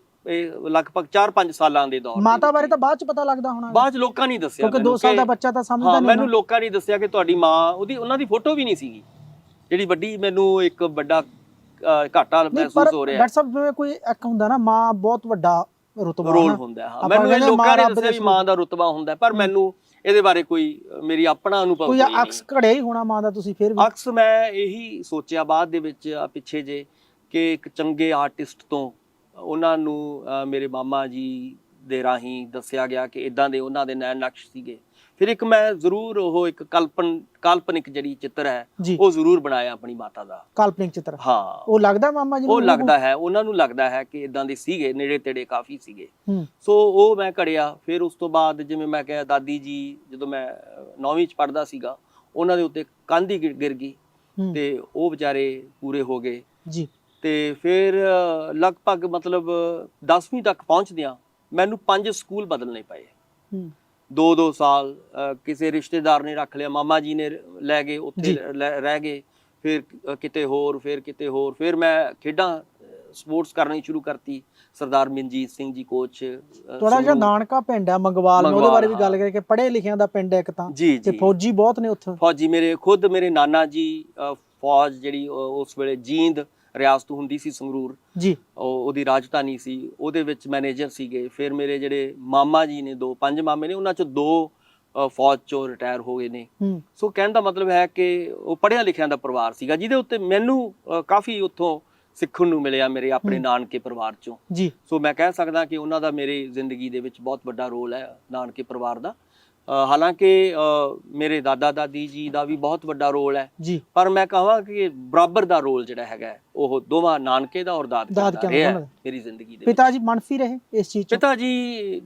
ਲਗਭਗ 4-5 ਸਾਲਾਂ ਦੇ ਦੌਰ। ਮਾਤਾ ਬਾਰੇ ਤਾਂ ਬਾਅਦ ਚ ਪਤਾ ਲੱਗਦਾ ਹੋਣਾ, ਬਾਅਦ ਚ ਲੋਕਾਂ ਨੇ ਦੱਸਿਆ ਕਿਉਂਕਿ 2 ਸਾਲ ਦਾ ਬੱਚਾ ਤਾਂ ਸਮਝਦਾ ਨਹੀਂ। ਮੈਨੂੰ ਲੋਕਾਂ ਨੇ ਦੱਸਿਆ ਕਿ ਤੁਹਾਡੀ ਮਾਂ ਉਹਨਾਂ ਦੀ ਫੋਟੋ ਵੀ ਨਹੀਂ ਸੀਗੀ, ਜਿਹੜੀ ਵੱਡੀ ਮੈਨੂੰ ਇੱਕ ਵੱਡਾ ਘਾਟਾ ਮਹਿਸੂਸ ਹੋ ਰਿਹਾ। ਡਾਕਟਰ ਸਾਹਿਬ ਜਿਵੇਂ ਕੋਈ ਇੱਕ ਹੁੰਦਾ ਨਾ ਮਾਂ ਬਹੁਤ ਵੱਡਾ ਰੁਤਬਾ ਰੋਲ ਹੁੰਦਾ। ਹਾਂ, ਮੈਨੂੰ ਇਹ ਲੋਕਾਂ ਨੇ ਦੱਸਿਆ ਵੀ ਮਾਂ ਦਾ ਰੁਤਬਾ ਹੁੰਦਾ, ਪਰ ਮੈਨੂੰ ਇਹਦੇ ਬਾਰੇ ਕੋਈ ਮੇਰੀ ਆਪਣਾ ਅਨੁਭਵ ਕੋਈ ਅਕਸ ਘੜਿਆ ਹੀ ਹੋਣਾ ਮਾਂ ਦਾ। ਤੁਸੀਂ ਫਿਰ ਵੀ ਅਕਸ ਮੈਂ ਇਹੀ ਸੋਚਿਆ ਬਾਅਦ ਦੇ ਵਿੱਚ ਪਿੱਛੇ ਜੇ ਕਿ ਇੱਕ ਚੰਗੇ ਆਰਟਿਸਟ ਤੋਂ ਉਹਨਾਂ ਨੂੰ ਮੇਰੇ ਮਾਮਾ ਜੀ ਦੇ ਰਾਹੀਂ ਦੱਸਿਆ ਗਿਆ ਕਿ ਇਦਾਂ ਦੇ ਉਹਨਾਂ ਦੇ ਨੈਣ ਨਕਸ਼ ਸੀਗੇ। ਫਿਰ ਇੱਕ ਮੈਂ ਜ਼ਰੂਰ ਉਹ ਇੱਕ ਕਾਲਪਨਿਕ ਜਿਹੜੀ ਚਿੱਤਰ ਹੈ ਉਹ ਜ਼ਰੂਰ ਬਣਾਇਆ ਆਪਣੀ ਮਾਤਾ ਦਾ। ਕਾਲਪਨਿਕ ਚਿੱਤਰ? ਹਾਂ, ਉਹ ਲੱਗਦਾ ਮਾਮਾ ਜੀ ਨੂੰ? ਉਹ ਲੱਗਦਾ ਹੈ, ਉਹਨਾਂ ਨੂੰ ਲੱਗਦਾ ਹੈ ਕਿ ਇਦਾਂ ਦੇ ਸੀਗੇ, ਨੇੜੇ ਤੇੜੇ ਕਾਫੀ ਸੀਗੇ। ਸੋ ਉਹ ਮੈਂ ਘੜਿਆ। ਫਿਰ ਉਸ ਤੋਂ ਬਾਅਦ ਜਿਵੇਂ ਮੈਂ ਕਿਹਾ ਦਾਦੀ ਜੀ ਜਦੋਂ ਮੈਂ 9ਵੀਂ ਚ ਪੜ੍ਹਦਾ ਸੀਗਾ, ਉਹਨਾਂ ਦੇ ਉੱਤੇ ਕੰਧ ਹੀ ਗਿਰ ਗਈ ਤੇ ਉਹ ਵਿਚਾਰੇ ਪੂਰੇ ਹੋ ਗਏ ਜੀ। ਤੇ ਫਿਰ ਲਗਭਗ ਮਤਲਬ 10ਵੀਂ ਤੱਕ ਪਹੁੰਚਦਿਆਂ ਮੈਨੂੰ 5 ਸਕੂਲ ਬਦਲਣੇ ਪਏ। 2-2 ਸਾਲ ਕਿਸੇ ਰਿਸ਼ਤੇਦਾਰ ਨੇ ਰੱਖ ਲਿਆ, ਮਾਮਾ ਜੀ ਨੇ ਲੈ ਗਏ, ਉੱਥੇ ਰਹਿ ਗਏ, ਫਿਰ ਕਿਤੇ ਹੋਰ, ਫਿਰ ਕਿਤੇ ਹੋਰ। ਫਿਰ ਮੈਂ ਖੇਡਾਂ ਸਪੋਰਟਸ ਕਰਨੀ ਸ਼ੁਰੂ ਕਰਤੀ। ਸਰਦਾਰ ਮਨਜੀਤ ਸਿੰਘ ਜੀ ਕੋਚ। ਤੁਹਾਡਾ ਜਿਹੜਾ ਨਾਨਕਾ ਪਿੰਡ ਹੈ ਮੰਗਵਾਲ, ਉਹਦੇ ਬਾਰੇ ਵੀ ਗੱਲ ਕਰੀਏ ਕਿ ਪੜ੍ਹੇ ਲਿਖਿਆਂ ਦਾ ਪਿੰਡ ਹੈ ਇੱਕ ਤਾਂ, ਤੇ ਫੌਜੀ ਬਹੁਤ ਨੇ ਉੱਥੇ। ਫੌਜੀ ਮੇਰੇ ਨਾਨਾ ਜੀ ਫੌਜ ਜਿਹੜੀ ਉਸ ਵੇਲੇ ਜੀਂਦ ਰਿਆਸਤ ਹੁੰਦੀ ਸੀ ਸੰਗਰੂਰ ਜੀ, ਉਹਦੀ ਰਾਜਧਾਨੀ ਸੀ, ਉਹਦੇ ਵਿੱਚ ਮੈਨੇਜਰ ਸੀਗੇ। ਫਿਰ ਮੇਰੇ ਜਿਹੜੇ ਮਾਮਾ ਜੀ ਨੇ 5 ਮਾਮੇ ਨੇ, ਉਹਨਾਂ ਚੋਂ 2 ਫੌਜ ਚੋਂ ਰਿਟਾਇਰ ਹੋ ਗਏ ਨੇ। ਸੋ ਕਹਿਣ ਦਾ ਮਤਲਬ ਹੈ ਕਿ ਉਹ ਪੜ੍ਹਿਆ ਲਿਖਿਆ ਦਾ ਪਰਿਵਾਰ ਸੀਗਾ, ਜਿਹਦੇ ਉੱਤੇ ਮੈਨੂੰ ਕਾਫੀ ਉੱਥੋਂ ਸਿੱਖਣ ਨੂੰ ਮਿਲਿਆ ਮੇਰੇ ਆਪਣੇ ਨਾਨਕੇ ਪਰਿਵਾਰ ਚੋਂ ਜੀ। ਸੋ ਮੈਂ ਕਹਿ ਸਕਦਾ ਕਿ ਉਹਨਾਂ ਦਾ ਮੇਰੀ ਜ਼ਿੰਦਗੀ ਦੇ ਵਿੱਚ ਬਹੁਤ ਵੱਡਾ ਰੋਲ ਹੈ, ਨਾਨਕੇ ਪਰਿਵਾਰ ਦਾ। ਹਾਲਾਂਕਿ ਮੇਰੇ ਦਾਦਾ ਦਾਦੀ ਜੀ ਦਾ ਵੀ ਬਹੁਤ ਵੱਡਾ ਰੋਲ ਹੈ ਜੀ, ਪਰ ਮੈਂ ਕਹਾਂ ਕਿ ਬਰਾਬਰ ਦਾ ਰੋਲ ਜਿਹੜਾ ਹੈਗਾ ਉਹ ਦੋਵਾਂ ਨਾਨਕੇ ਦਾ ਔਰ ਦਾਦਕੇ ਦਾ ਰਿਹਾ ਮੇਰੀ ਜ਼ਿੰਦਗੀ ਦੇ। ਪਿਤਾ ਜੀ ਮੰਨਫੀ ਰਹੇ ਇਸ ਚੀਜ਼ 'ਚ? ਪਿਤਾ ਜੀ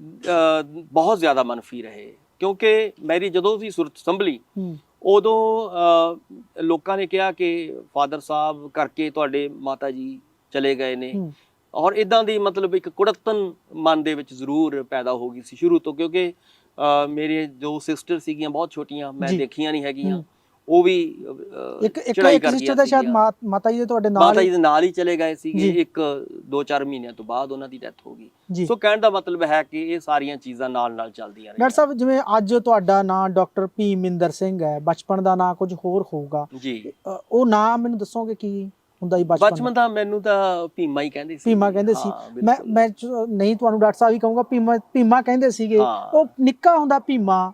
ਬਹੁਤ ਜ਼ਿਆਦਾ ਮੰਨਫੀ ਰਹੇ, ਕਿਉਂਕਿ ਮੇਰੀ ਜਦੋਂ ਵੀ ਸੁਰਤ ਸੰਭਲੀ ਉਦੋਂ ਲੋਕਾਂ ਨੇ ਕਿਹਾ ਕਿ ਫਾਦਰ ਸਾਹਿਬ ਕਰਕੇ ਤੁਹਾਡੇ ਮਾਤਾ ਜੀ ਚਲੇ ਗਏ ਨੇ, ਔਰ ਇਦਾਂ ਦੀ ਮਤਲਬ ਇੱਕ ਕੁੜੱਤਨ ਮਨ ਦੇ ਵਿੱਚ ਜ਼ਰੂਰ ਪੈਦਾ ਹੋ ਗਈ ਸੀ ਸ਼ੁਰੂ ਤੋਂ। ਕਿਉਂਕਿ ਮੇਰੇ ਜੋ ਸਿਸਟਰ ਸੀਗੀਆਂ ਬਹੁਤ ਛੋਟੀਆਂ, ਮੈਂ ਦੇਖੀਆਂ ਨਹੀਂ ਹੈਗੀਆਂ, ਉਹ ਵੀ ਚੜਾਈ ਕਰ ਸਿਸਟਰ ਦਾ ਸ਼ਾਇਦ ਮਾਤਾ ਜੀ ਦੇ ਤੁਹਾਡੇ ਨਾਲ ਹੀ ਚਲੇ ਗਏ ਸੀਗੇ। 1-2-4 ਮਹੀਨਿਆਂ ਤੋਂ ਬਾਅਦ ਉਹਨਾਂ ਦੀ ਡੈਥ ਹੋ ਗਈ। ਸੋ ਕਹਿਣ ਦਾ ਮਤਲਬ ਹੈ ਕਿ ਇਹ ਸਾਰੀਆਂ ਚੀਜ਼ਾਂ ਨਾਲ ਚੱਲਦੀਆਂ ਰਹੀਆਂ। ਡਾਕਟਰ ਸਾਹਿਬ ਜਿਵੇਂ ਅੱਜ ਤੁਹਾਡਾ ਨਾਮ ਡਾਕਟਰ ਭੀਮਿੰਦਰ ਸਿੰਘ ਹੈ, ਬਚਪਨ ਦਾ ਨਾਮ ਕੁਝ ਹੋਰ ਹੋਊਗਾ ਜੀ, ਉਹ ਨਾਮ ਮੈਨੂੰ ਦੱਸੋਗੇ ਕੀ ਹੁੰਦਾ ਜੀ ਬਚਪਨ ਦਾ? ਮੈਨੂੰ ਤਾਂ ਭੀਮਾ ਹੀ ਕਹਿੰਦੇ ਸੀ। ਭੀਮਾ ਕਹਿੰਦੇ ਸੀ? ਮੈਂ ਨਹੀਂ ਤੁਹਾਨੂੰ ਡਾਕਟਰ ਸਾਹਿਬ ਹੀ ਕਹੂੰਗਾ, ਭੀਮਾ ਕਹਿੰਦੇ ਸੀਗੇ। ਉਹ ਨਿੱਕਾ ਹੁੰਦਾ ਭੀਮਾ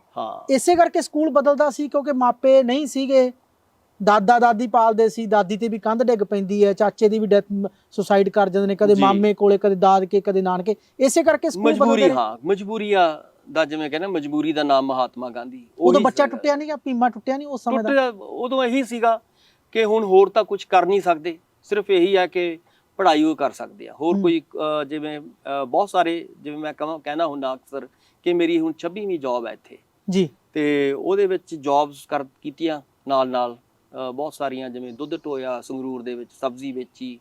ਇਸੇ ਕਰਕੇ ਸਕੂਲ ਬਦਲਦਾ ਸੀ ਕਿਉਂਕਿ ਮਾਪੇ ਨਹੀਂ ਸੀਗੇ, ਦਾਦਾ ਦਾਦੀ ਪਾਲਦੇ ਸੀ, ਦਾਦੀ ਤੇ ਵੀ ਕੰਧ ਡਿੱਗ ਪੈਂਦੀ ਹੈ, ਚਾਚੇ ਦੀ ਵੀ ਡੈਥ ਸੁਸਾਈਡ ਕਰ ਜਾਂਦੇ ਨੇ, ਕਦੇ ਮਾਮੇ ਕੋਲੇ, ਕਦੇ ਦਾਦਕੇ, ਕਦੇ ਨਾਨਕੇ, ਇਸੇ ਕਰਕੇ ਸਕੂਲ ਬਦਲਦੇ। ਮਜਬੂਰੀ ਆ ਦਾ, ਜਿਵੇਂ ਕਹਿੰਦੇ ਮਜਬੂਰੀ ਦਾ ਨਾਮ ਮਹਾਤਮਾ ਗਾਂਧੀ। ਉਦੋਂ ਬੱਚਾ ਟੁੱਟਿਆ ਨਹੀਂ, ਭੀਮਾ ਟੁੱਟਿਆ ਨਹੀਂ ਉਸ ਸਮੇਂ ਦਾ? ਉਦੋਂ ਇਹੀ ਸੀਗਾ ਕਿ ਹੁਣ ਹੋਰ ਤਾਂ ਕੁਝ ਕਰ ਨਹੀਂ ਸਕਦੇ, ਸਿਰਫ ਇਹੀ ਹੈ ਕਿ ਪੜ੍ਹਾਈ ਉਹ ਕਰ ਸਕਦੇ ਆ, ਹੋਰ ਕੋਈ ਜਿਵੇਂ ਬਹੁਤ ਸਾਰੇ, ਜਿਵੇਂ ਮੈਂ ਕਹਿਣਾ ਹੁੰਦਾ ਅਕਸਰ ਕਿ ਮੇਰੀ ਹੁਣ 26ਵੀਂ ਜੌਬ ਹੈ ਇੱਥੇ ਜੀ, ਤੇ ਉਹਦੇ ਵਿੱਚ ਜੌਬਸ ਕੀਤੀਆਂ ਨਾਲ ਬਹੁਤ ਸਾਰੀਆਂ, ਜਿਵੇਂ ਦੁੱਧ ਟੋਇਆ ਸੰਗਰੂਰ ਦੇ ਵਿੱਚ, ਸਬਜ਼ੀ ਵੇਚੀ,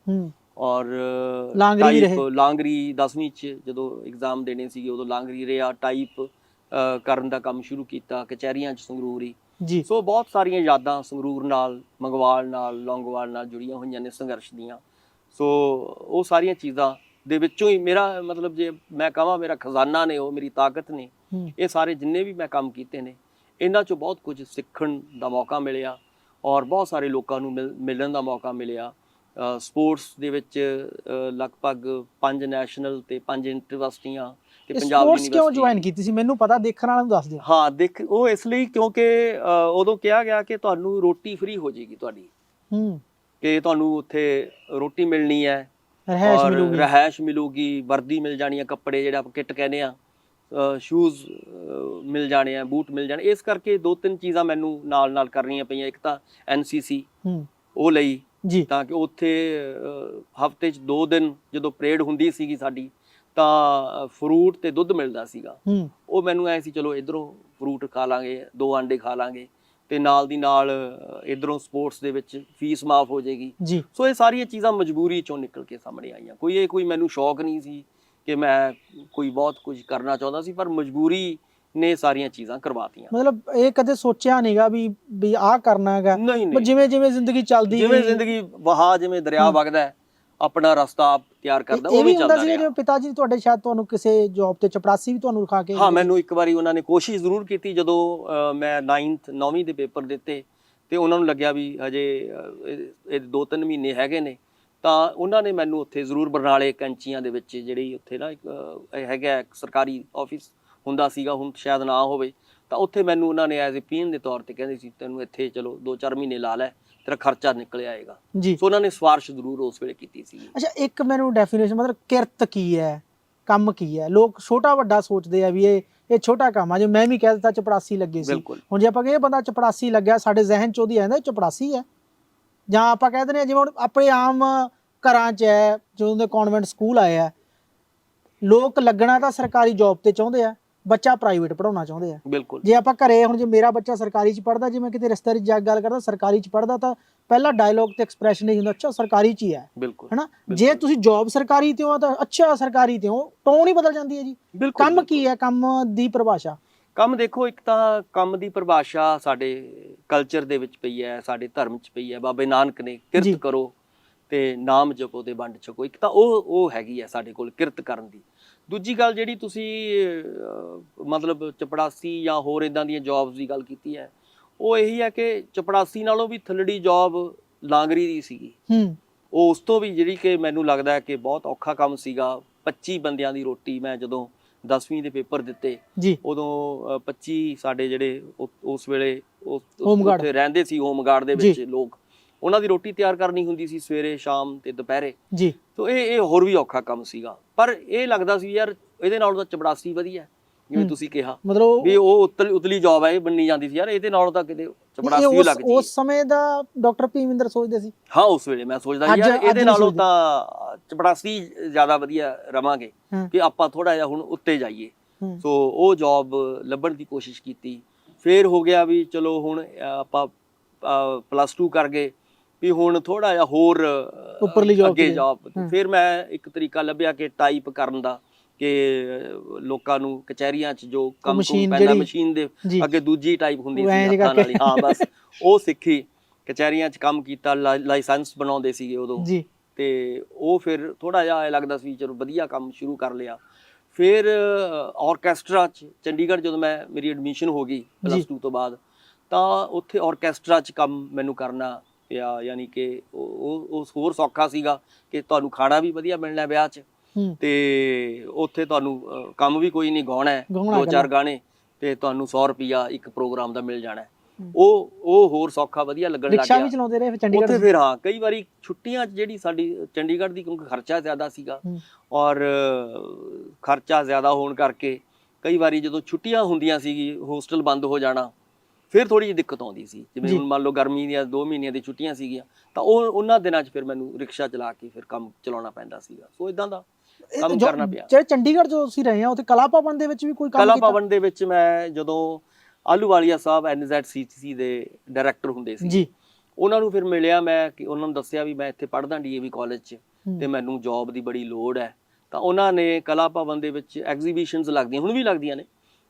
ਔਰ ਲਾਂਗਰੀ 10ਵੀਂ ਚ ਜਦੋਂ ਐਗਜ਼ਾਮ ਦੇਣੇ ਸੀਗੇ ਉਦੋਂ ਲਾਂਗਰੀ ਰਿਹਾ, ਟਾਈਪ ਕਰਨ ਦਾ ਕੰਮ ਸ਼ੁਰੂ ਕੀਤਾ ਕਚਹਿਰੀਆਂ ਚ ਸੰਗਰੂਰ ਹੀ ਜੀ। ਸੋ ਬਹੁਤ ਸਾਰੀਆਂ ਯਾਦਾਂ ਸੰਗਰੂਰ ਨਾਲ, ਮੰਗਵਾਲ ਨਾਲ, ਲੌਂਗੋਵਾਲ ਨਾਲ ਜੁੜੀਆਂ ਹੋਈਆਂ ਨੇ ਸੰਘਰਸ਼ ਦੀਆਂ। ਸੋ ਉਹ ਸਾਰੀਆਂ ਚੀਜ਼ਾਂ ਦੇ ਵਿੱਚੋਂ ਹੀ ਮੇਰਾ ਮਤਲਬ ਜੇ ਮੈਂ ਕਹਾਂ ਮੇਰਾ ਖਜ਼ਾਨਾ ਨੇ, ਉਹ ਮੇਰੀ ਤਾਕਤ ਨੇ। ਇਹ ਸਾਰੇ ਜਿੰਨੇ ਵੀ ਮੈਂ ਕੰਮ ਕੀਤੇ ਨੇ ਇਹਨਾਂ 'ਚੋਂ ਬਹੁਤ ਕੁਝ ਸਿੱਖਣ ਦਾ ਮੌਕਾ ਮਿਲਿਆ ਔਰ ਬਹੁਤ ਸਾਰੇ ਲੋਕਾਂ ਨੂੰ ਮਿਲਣ ਦਾ ਮੌਕਾ ਮਿਲਿਆ। ਸਪੋਰਟਸ ਦੇ ਵਿੱਚ ਲਗਭਗ 5 ਨੈਸ਼ਨਲ ਤੇ 5 ਯੂਨੀਵਰਸਿਟੀਆਂ ਤੇ ਪੰਜਾਬ ਯੂਨੀਵਰਸਿਟੀ ਕਿਉਂ ਜੁਆਇਨ ਕੀਤੀ ਸੀ, ਮੈਨੂੰ ਪਤਾ, ਦੇਖਣ ਵਾਲਿਆਂ ਨੂੰ ਦੱਸ ਦਿਓ। ਹਾਂ, ਉਹ ਇਸ ਲਈ ਕਿਉਂਕਿ ਉਦੋਂ ਕਿਹਾ ਗਿਆ ਕਿ ਤੁਹਾਨੂੰ ਰੋਟੀ ਫ੍ਰੀ ਹੋ ਜਾਏਗੀ ਤੁਹਾਡੀ, ਕਿ ਤੁਹਾਨੂੰ ਉੱਥੇ ਰੋਟੀ ਮਿਲਣੀ ਹੈ, ਰਹਿائش ਮਿਲੂਗੀ, ਵਰਦੀ ਮਿਲ ਜਾਣੀ ਹੈ, ਕੱਪੜੇ ਜਿਹੜਾ ਆਪਾਂ ਕਿੱਟ ਕਹਿੰਦੇ ਆ, ਸ਼ੂਜ਼ ਮਿਲ ਜਾਣੇ ਆ, ਬੂਟ ਮਿਲ ਜਾਣੇ। ਇਸ ਕਰਕੇ 2-3 ਚੀਜ਼ਾਂ ਮੈਨੂੰ ਨਾਲ ਕਰਨੀਆਂ ਪਈਆਂ। ਇੱਕ ਤਾਂ NCC ਉਹ ਲਈ ਜੀ, ਤਾਂ ਕਿ ਉੱਥੇ ਹਫ਼ਤੇ 'ਚ 2 ਦਿਨ ਜਦੋਂ ਪਰੇਡ ਹੁੰਦੀ ਸੀਗੀ ਸਾਡੀ ਤਾਂ ਫਰੂਟ ਤੇ ਦੁੱਧ ਮਿਲਦਾ ਸੀਗਾ। ਉਹ ਮੈਨੂੰ ਐ ਸੀ ਚਲੋ ਇਧਰੋਂ ਫਰੂਟ ਖਾ ਲਾਂਗੇ, 2 ਆਂਡੇ ਖਾ ਲਾਂਗੇ ਤੇ ਨਾਲ ਦੀ ਨਾਲ ਇਧਰੋਂ ਸਪੋਰਟਸ ਦੇ ਵਿੱਚ ਫੀਸ ਮਾਫ ਹੋ ਜਾਏਗੀ। ਸੋ ਇਹ ਸਾਰੀਆਂ ਚੀਜ਼ਾਂ ਮਜਬੂਰੀ ਚੋਂ ਨਿਕਲ ਕੇ ਸਾਹਮਣੇ ਆਈਆਂ। ਕੋਈ ਮੈਨੂੰ ਸ਼ੌਕ ਨਹੀਂ ਸੀ ਕਿ ਮੈਂ ਕੋਈ ਬਹੁਤ ਕੁਝ ਕਰਨਾ ਚਾਹੁੰਦਾ ਸੀ, ਪਰ ਮਜਬੂਰੀ ਨੇ ਸਾਰੀਆਂ ਚੀਜ਼ਾਂ ਕਰਵਾਤੀਆਂ। ਮਤਲਬ ਇਹ ਕਦੇ ਸੋਚਿਆ ਨਹੀਂਗਾ ਵੀ ਆਹ ਕਰਨਾ ਹੈਗਾ? ਜਿਵੇਂ ਜ਼ਿੰਦਗੀ ਚੱਲਦੀ, ਜਿਵੇਂ ਜ਼ਿੰਦਗੀ ਵਹਾ, ਜਿਵੇਂ ਦਰਿਆ ਵਗਦਾ, ਆਪਣਾ ਰਸਤਾ ਆਪ ਤਿਆਰ ਕਰਦਾ, ਉਹ ਵੀ ਚੱਲਦਾ ਰਿਹਾ। ਜਿਵੇਂ ਪਿਤਾ ਜੀ ਤੁਹਾਡੇ ਸ਼ਾਇਦ ਤੁਹਾਨੂੰ ਕਿਸੇ ਜੌਬ ਤੇ ਚਪੜਾਸੀ ਵੀ ਤੁਹਾਨੂੰ ਰਖਾ ਕੇ? ਹਾਂ, ਮੈਨੂੰ ਇੱਕ ਵਾਰੀ ਉਹਨਾਂ ਨੇ ਕੋਸ਼ਿਸ਼ ਜ਼ਰੂਰ ਕੀਤੀ ਜਦੋਂ ਮੈਂ 9ਵੀਂ ਦੇ ਪੇਪਰ ਦਿੱਤੇ ਤੇ ਉਹਨਾਂ ਨੂੰ ਲੱਗਿਆ ਵੀ ਹਜੇ ਇਹ 2-3 ਮਹੀਨੇ ਹੈਗੇ ਨੇ, ਤਾਂ ਉਹਨਾਂ ਨੇ ਮੈਨੂੰ ਉੱਥੇ ਜ਼ਰੂਰ ਬਰਨਾਲੇ ਕੈਂਚੀਆਂ ਦੇ ਵਿੱਚ ਜਿਹੜੀ ਉੱਥੇ ਨਾ ਇੱਕ ਹੈਗਾ ਇੱਕ ਸਰਕਾਰੀ ਆਫਿਸ ਹੁੰਦਾ ਸੀਗਾ, ਹੁਣ ਸ਼ਾਇਦ ਨਾ ਹੋਵੇ, ਤਾਂ ਉੱਥੇ ਮੈਨੂੰ ਉਹਨਾਂ ਨੇ ਐਜ਼ ਏ ਪੀਐਨ ਦੇ ਤੌਰ ਤੇ ਕਹਿੰਦੇ ਸੀ ਤੈਨੂੰ ਇੱਥੇ ਚਲੋ 2-4 ਮਹੀਨੇ ਲਾ ਲੈ, ਤੇਰਾ ਖਰਚਾ ਨਿਕਲ ਆਏਗਾ। ਸੋ ਉਹਨਾਂ ਨੇ ਸਿਫਾਰਿਸ਼ ਜ਼ਰੂਰ ਉਸ ਵੇਲੇ ਕੀਤੀ ਸੀ। ਅੱਛਾ, ਇੱਕ ਮੈਨੂੰ ਡੈਫੀਨੇਸ਼ਨ, ਮਤਲਬ ਕਿਰਤ ਕੀ ਹੈ, ਕੰਮ ਕੀ ਹੈ? ਲੋਕ ਛੋਟਾ ਵੱਡਾ ਸੋਚਦੇ ਆ ਵੀ ਇਹ ਛੋਟਾ ਕੰਮ ਆ। ਜੇ ਮੈਂ ਵੀ ਕਹਿ ਦਿੱਤਾ ਚਪੜਾਸੀ ਲੱਗੇ ਸੀ, ਹੁਣ ਜੇ ਆਪਾਂ ਕਹੀਏ ਬੰਦਾ ਚਪੜਾਸੀ ਲੱਗਿਆ, ਸਾਡੇ ਜ਼ਿਹਨ 'ਚ ਉਹਦੀ ਆਉਂਦਾ ਚਪੜਾਸੀ ਹੈ। ਜਾਂ ਆਪਾਂ ਕਹਿ ਦਿੰਦੇ ਹਾਂ ਜਿਵੇਂ ਹੁਣ ਆਪਣੇ ਆਮ ਘਰਾਂ 'ਚ ਹੈ, ਜਦੋਂ ਦੇ ਕਨਵੈਂਟ ਸਕੂਲ ਆਏ ਆ, ਲੋਕ ਲੱਗਣਾ ਤਾਂ ਸਰਕਾਰੀ ਜੌਬ ਤੇ ਚਾਹੁੰਦੇ ਆ, ਬੱਚਾ ਪ੍ਰਾਈਵੇਟ ਪੜਾਉਣਾ ਚਾਹੁੰਦੇ ਆ। ਜੇ ਆਪਾਂ ਘਰੇ, ਹੁਣ ਜੇ ਮੇਰਾ ਬੱਚਾ ਸਰਕਾਰੀ 'ਚ ਪੜ੍ਹਦਾ, ਜੇ ਮੈਂ ਕਿਤੇ ਰਿਸ਼ਤੇਦਾਰੀ ਜਾ ਕੇ ਗੱਲ ਕਰਦਾ ਸਰਕਾਰੀ 'ਚ ਪੜ੍ਹਦਾ, ਤਾਂ ਪਹਿਲਾ ਡਾਇਲੋਗ ਤੇ ਐਕਸਪ੍ਰੈਸ਼ਨ ਇਹ ਹੁੰਦਾ, ਅੱਛਾ ਸਰਕਾਰੀ 'ਚ ਹੀ ਹੈ, ਹੈਨਾ। ਜੇ ਤੁਸੀਂ ਜੌਬ ਸਰਕਾਰੀ ਤੇ ਹੋ ਤਾਂ ਅੱਛਾ ਸਰਕਾਰੀ ਤੇ ਹੋ, ਟੋਨ ਹੀ ਬਦਲ ਜਾਂਦੀ ਹੈ ਜੀ। ਕੰਮ ਕੀ ਹੈ, ਕੰਮ ਦੀ ਪਰਿਭਾਸ਼ਾ? ਕੰਮ ਦੇਖੋ, ਇੱਕ ਤਾਂ ਕੰਮ ਦੀ ਪਰਿਭਾਸ਼ਾ ਸਾਡੇ ਕਲਚਰ ਦੇ ਵਿੱਚ ਪਈ ਹੈ, ਸਾਡੇ ਧਰਮ 'ਚ ਪਈ ਹੈ। ਬਾਬੇ ਨਾਨਕ ਨੇ ਕਿਰਤ ਕਰੋ ਤੇ ਨਾਮ ਜਪੋ ਤੇ ਵੰਡ ਛਕੋ, ਇੱਕ ਤਾਂ ਉਹ ਹੈਗੀ ਹੈ ਸਾਡੇ ਕੋਲ ਕਿਰਤ ਕਰਨ ਦੀ। ਦੂਜੀ ਗੱਲ ਜਿਹੜੀ ਤੁਸੀਂ ਮਤਲਬ ਚਪੜਾਸੀ ਜਾਂ ਹੋਰ ਇਦਾਂ ਦੀਆਂ ਜੌਬਸ ਦੀ ਗੱਲ ਕੀਤੀ ਹੈ, ਉਹ ਇਹੀ ਹੈ ਕਿ ਚਪੜਾਸੀ ਨਾਲੋਂ ਵੀ ਥੱਲੜੀ ਜੌਬ ਲਾਂਗਰੀ ਦੀ ਸੀਗੀ। ਉਹ ਉਸ ਤੋਂ ਵੀ ਜਿਹੜੀ ਕਿ ਮੈਨੂੰ ਲੱਗਦਾ ਹੈ ਕਿ ਬਹੁਤ ਔਖਾ ਕੰਮ ਸੀਗਾ। 25 ਬੰਦਿਆਂ ਦੀ ਰੋਟੀ, ਮੈਂ ਜਦੋਂ 10ਵੀਂ ਦੇ ਪੇਪਰ ਦਿੱਤੇ ਉਦੋਂ 25 ਸਾਡੇ ਜਿਹੜੇ ਉਸ ਵੇਲੇ ਉੱਥੇ ਰਹਿੰਦੇ ਸੀ ਹੋਮਗਾਰਡ ਦੇ ਵਿੱਚ ਲੋਕ, ਉਹਨਾਂ ਦੀ ਰੋਟੀ ਤਿਆਰ ਕਰਨੀ ਹੁੰਦੀ ਸੀ ਸਵੇਰੇ, ਸ਼ਾਮ ਤੇ ਦੁਪਹਿਰੇ। ਤੋ ਇਹ ਹੋਰ ਵੀ ਔਖਾ ਕੰਮ ਸੀਗਾ, ਪਰ ਇਹ ਲੱਗਦਾ ਸੀ ਯਾਰ ਇਹਦੇ ਨਾਲੋਂ ਤਾਂ ਚਪੜਾਸੀ ਵਧੀਆ, ਜਿਵੇਂ ਤੁਸੀਂ ਕਿਹਾ, ਮਤਲਬ ਵੀ ਉਹ ਉਤਲੀ ਜੌਬ ਹੈ, ਇਹ ਬੰਨੀ ਜਾਂਦੀ ਸੀ ਯਾਰ, ਇਹਦੇ ਨਾਲੋਂ ਤਾਂ ਕਿਤੇ ਚਪੜਾਸੀ ਲੱਗਦੀ। ਉਸ ਸਮੇਂ ਦਾ ਡਾਕਟਰ ਭੀਮਿੰਦਰ ਸੋਚਦੇ ਸੀ? ਹਾਂ, ਉਸ ਵੇਲੇ ਮੈਂ ਸੋਚਦਾ ਯਾਰ ਇਹਦੇ ਨਾਲੋਂ ਤਾਂ ਚਪੜਾਸੀ ਜ਼ਿਆਦਾ ਵਧੀਆ ਰਵਾਂਗੇ, ਕਿ ਆਪਾਂ ਥੋੜਾ ਜਿਹਾ ਹੁਣ ਉੱਤੇ ਜਾਈਏ। ਸੋ ਉਹ ਜੌਬ ਲੱਭਣ ਦੀ ਕੋਸ਼ਿਸ਼ ਕੀਤੀ। ਫੇਰ ਹੋ ਗਿਆ ਵੀ ਚਲੋ ਹੁਣ ਆਪਾਂ +2 ਕਰ ਗਏ, ਵੀ ਹੁਣ ਥੋੜਾ ਜਿਹਾ ਹੋਰ ਉੱਪਰਲੀ ਅੱਗੇ ਜੌਬ। ਫਿਰ ਮੈਂ ਇੱਕ ਤਰੀਕਾ ਲੱਭਿਆ ਕਿ ਟਾਈਪ ਕਰਨ ਦਾ, ਕਿ ਲੋਕਾਂ ਨੂੰ ਕਚਹਿਰੀਆਂ 'ਚ ਜੋ ਕੰਮ ਪੈਂਦਾ ਮਸ਼ੀਨ ਦੇ ਅੱਗੇ ਦੂਜੀ ਟਾਈਪ ਹੁੰਦੀ ਸੀ ਹੱਥਾਂ ਨਾਲ, ਹਾਂ ਬਸ ਉਹ ਸਿੱਖੀ। ਕਚਹਿਰੀਆਂ 'ਚ ਕੰਮ ਕੀਤਾ, ਲਾਇਸੈਂਸ ਬਣਾਉਂਦੇ ਸੀਗੇ ਉਦੋਂ, ਤੇ ਉਹ ਫਿਰ ਥੋੜਾ ਜਿਹਾ ਲੱਗਦਾ ਸੀ ਚਲੋ ਵਧੀਆ ਕੰਮ ਸ਼ੁਰੂ ਕਰ ਲਿਆ। ਫਿਰ ਆਰਕੈਸਟਰਾ 'ਚ ਚੰਡੀਗੜ੍ਹ ਜਦੋਂ ਮੇਰੀ ਐਡਮਿਸ਼ਨ ਹੋ ਗਈ +2 ਤੋਂ ਬਾਅਦ, ਤਾਂ ਉੱਥੇ ਆਰਕੈਸਟਰਾ 'ਚ ਕੰਮ ਮੈਨੂੰ ਕਰਨਾ ਪਿਆ। ਯਾਨੀ ਕਿ ਉਹ ਹੋਰ ਸੌਖਾ ਸੀਗਾ ਕਿ ਤੁਹਾਨੂੰ ਖਾਣਾ ਵੀ ਵਧੀਆ ਮਿਲਣਾ ਵਿਆਹ 'ਚ, ਤੇ ਉੱਥੇ ਤੁਹਾਨੂੰ ਕੰਮ ਵੀ ਕੋਈ ਨਹੀਂ, ਗਾਉਣਾ ਹੈ 2-4 ਗਾਣੇ ਤੇ ਤੁਹਾਨੂੰ 100 ਰੁਪਿਆ ਇੱਕ ਪ੍ਰੋਗਰਾਮ ਦਾ ਮਿਲ ਜਾਣਾ। ਉਹ ਹੋਰ ਸੌਖਾ ਵਧੀਆ ਲੱਗਣ ਲੱਗ ਗਿਆ। ਰਿਕਸ਼ਾ ਵੀ ਚਲਾਉਂਦੇ ਰਹੇ ਚੰਡੀਗੜ੍ਹ ਉੱਥੇ। ਫਿਰ ਹਾਂ, ਕਈ ਵਾਰੀ ਛੁੱਟੀਆਂ 'ਚ ਜਿਹੜੀ ਸਾਡੀ ਚੰਡੀਗੜ੍ਹ ਦੀ, ਕਿਉਂਕਿ ਖਰਚਾ ਜ਼ਿਆਦਾ ਸੀਗਾ, ਔਰ ਖਰਚਾ ਜ਼ਿਆਦਾ ਹੋਣ ਕਰਕੇ ਕਈ ਵਾਰੀ ਜਦੋਂ ਛੁੱਟੀਆਂ ਹੁੰਦੀਆਂ ਸੀਗੀ, ਹੋਸਟਲ ਬੰਦ ਹੋ ਜਾਣਾ, ਫਿਰ ਥੋੜੀ ਜਿਹੀ ਦਿੱਕਤ ਆਉਂਦੀ ਸੀ। ਜਿਵੇਂ ਹੁਣ ਮੰਨ ਲਓ ਗਰਮੀ ਦੀਆਂ 2 ਮਹੀਨਿਆਂ ਦੀ ਛੁੱਟੀਆਂ ਸੀਗੀਆਂ, ਤਾਂ ਉਹਨਾਂ ਦਿਨਾਂ 'ਚ ਫਿਰ ਮੈਨੂੰ ਰਿਕਸ਼ਾ ਚਲਾ ਕੇ ਫਿਰ ਕੰਮ ਚਲਾਉਣਾ ਪੈਂਦਾ ਸੀਗਾ। ਸੋ ਇਦਾਂ ਦਾ ਕੰਮ ਕਰਨਾ ਪਿਆ। ਜਿਹੜੇ ਚੰਡੀਗੜ੍ਹ ਜੋ ਤੁਸੀਂ ਰਹੇ ਆ, ਉੱਥੇ ਕਲਾ ਭਵਨ ਦੇ ਵਿੱਚ ਵੀ ਕੋਈ ਕੰਮ ਕੀਤਾ? ਕਲਾ ਭਵਨ ਦੇ ਵਿੱਚ ਮੈਂ ਜਦੋਂ ਆਹਲੂਵਾਲੀਆ ਸਾਹਿਬ NZCC ਦੇ ਡਾਇਰੈਕਟਰ ਹੁੰਦੇ ਸੀ, ਉਹਨਾਂ ਨੂੰ ਫਿਰ ਮਿਲਿਆ ਮੈਂ, ਕਿ ਉਹਨਾਂ ਨੂੰ ਦੱਸਿਆ ਵੀ ਮੈਂ ਇੱਥੇ ਪੜ੍ਹਦਾ DAV ਕਾਲਜ 'ਚ ਤੇ ਮੈਨੂੰ ਜੌਬ ਦੀ ਬੜੀ ਲੋੜ ਹੈ। ਤਾਂ ਉਹਨਾਂ ਨੇ ਕਲਾ ਭਵਨ ਦੇ ਵਿੱਚ ਐਗਜ਼ੀਬਿਸ਼ਨਸ ਲੱਗਦੀਆਂ, ਹੁਣ ਵੀ ਲੱਗਦੀਆਂ ਨੇ,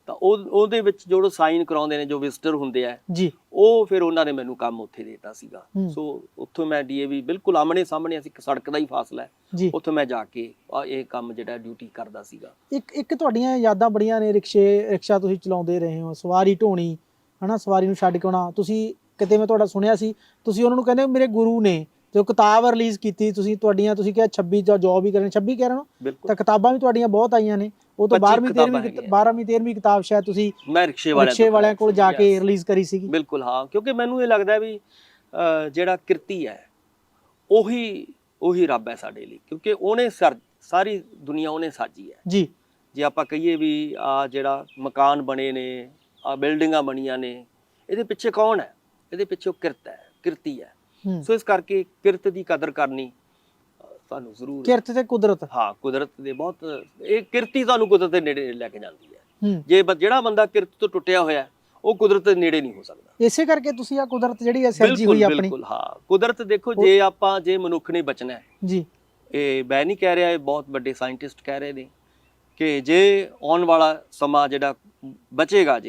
ਤਾਂ ਉਹਦੇ ਵਿੱਚ ਜੋ ਸਾਈਨ ਕਰਾਉਂਦੇ ਨੇ, ਜੋ ਵਿਜ਼ਟਰ ਹੁੰਦੇ ਆ ਜੀ, ਉਹ ਫਿਰ ਉਹਨਾਂ ਨੇ ਮੈਨੂੰ ਕੰਮ ਉੱਥੇ ਦੇਤਾ ਸੀਗਾ। ਹੂੰ। ਸੋ ਉੱਥੋਂ ਮੈਂ ਡੀਏਵੀ ਬਿਲਕੁਲ ਆਮਣੇ ਸਾਹਮਣੇ, ਅਸੀਂ ਇੱਕ ਸੜਕ ਦਾ ਹੀ ਫਾਸਲਾ ਹੈ, ਜੀ। ਉੱਥੋਂ ਮੈਂ ਜਾ ਕੇ ਇਹ ਕੰਮ ਜਿਹੜਾ ਡਿਊਟੀ ਕਰਦਾ ਸੀਗਾ। ਇੱਕ ਤੁਹਾਡੀਆਂ ਯਾਦਾਂ ਬੜੀਆਂ ਨੇ, ਰਿਕਸ਼ਾ ਤੁਸੀਂ ਚਲਾਉਂਦੇ ਰਹੇ ਹੋ, ਸਵਾਰੀ ਢੋਣੀ ਹਨਾ, ਸਵਾਰੀ ਨੂੰ ਛੱਡ ਕੇ ਆਉਣਾ। ਤੁਸੀਂ ਕਿਤੇ ਮੈਂ ਤੁਹਾਡਾ ਸੁਣਿਆ ਸੀ, ਤੁਸੀਂ ਉਹਨਾਂ ਨੂੰ ਕਹਿੰਦੇ ਮੇਰੇ ਗੁਰੂ ਨੇ, ਜੋ ਕਿਤਾਬ ਰਿਲੀਜ਼ ਕੀਤੀ ਤੁਸੀਂ ਤੁਸੀਂ ਕਿਹਾ 26 ਜਾਂ ਜੌਬ ਹੀ ਕਰਨੀ, 26 ਕਹਿ ਰਹੇ ਹੋ, ਬਿਲਕੁਲ। ਤਾਂ ਕਿਤਾਬਾਂ ਵੀ ਤੁਹਾਡੀਆਂ ਬਹੁਤ ਆਈਆਂ ਨੇ। ਉਹ ਤਾਂ 12ਵੀਂ 13ਵੀਂ ਕਿਤਾਬ ਸ਼ਾਇਦ ਤੁਸੀਂ ਮੈਂ ਰਿਕਸ਼ੇ ਵਾਲਿਆਂ ਕੋਲ ਜਾ ਕੇ ਰਿਲੀਜ਼ ਕਰੀ ਸੀਗੀ। ਬਿਲਕੁਲ, ਹਾਂ, ਕਿਉਂਕਿ ਮੈਨੂੰ ਇਹ ਲੱਗਦਾ ਵੀ ਜਿਹੜਾ ਕਿਰਤੀ ਹੈ ਉਹੀ ਰੱਬ ਹੈ ਸਾਡੇ ਲਈ, ਕਿਉਂਕਿ ਉਹਨੇ ਸਾਰੀ ਦੁਨੀਆ ਉਹਨੇ ਸਾਜੀ ਹੈ ਜੀ। ਜੇ ਆਪਾਂ ਕਹੀਏ ਵੀ ਆ ਜਿਹੜਾ ਮਕਾਨ ਬਣੇ ਨੇ, ਆ ਬਿਲਡਿੰਗਾਂ ਬਣੀਆਂ ਨੇ, ਇਹਦੇ ਪਿੱਛੇ ਕੌਣ ਹੈ? ਇਹਦੇ ਪਿੱਛੇ ਕਿਰਤੀ ਹੈ। ਸੋ ਇਸ ਕਰਕੇ ਕਿਰਤ ਦੀ ਕਦਰ ਕਰਨੀ ਸਾਨੂੰ ਜ਼ਰੂਰ। ਕਿਰਤ ਤੇ ਕੁਦਰਤ, ਹਾਂ, ਕੁਦਰਤ ਦੇ ਬਹੁਤ, ਇਹ ਕਿਰਤੀ ਤੁਹਾਨੂੰ ਕੁਦਰਤ ਦੇ ਨੇੜੇ ਲੈ ਕੇ ਜਾਂਦੀ ਹੈ। ਜੇ ਜਿਹੜਾ ਬੰਦਾ ਕਿਰਤ ਤੋਂ ਟੁੱਟਿਆ ਹੋਇਆ ਉਹ ਕੁਦਰਤ ਦੇ ਨੇੜੇ ਨਹੀਂ ਹੋ ਸਕਦਾ। ਇਸੇ ਕਰਕੇ ਤੁਸੀਂ ਆ ਕੁਦਰਤ ਜਿਹੜੀ ਹੈ ਸਿਰਜੀ ਹੋਈ ਆਪਣੀ। ਬਿਲਕੁਲ, ਹਾਂ, ਕੁਦਰਤ ਦੇਖੋ, ਜੇ ਮਨੁੱਖ ਨੇ ਬਚਣਾ ਹੈ ਜੀ, ਇਹ ਮੈਂ ਨਹੀਂ ਕਹਿ ਰਿਹਾ, ਇਹ ਬਹੁਤ ਵੱਡੇ ਸਾਇੰਟਿਸਟ ਕਹਿ ਰਹੇ ਨੇ ਕਿ ਜੇ ਆਉਣ ਵਾਲਾ ਸਮਾਂ ਜਿਹੜਾ ਬਚੇਗਾ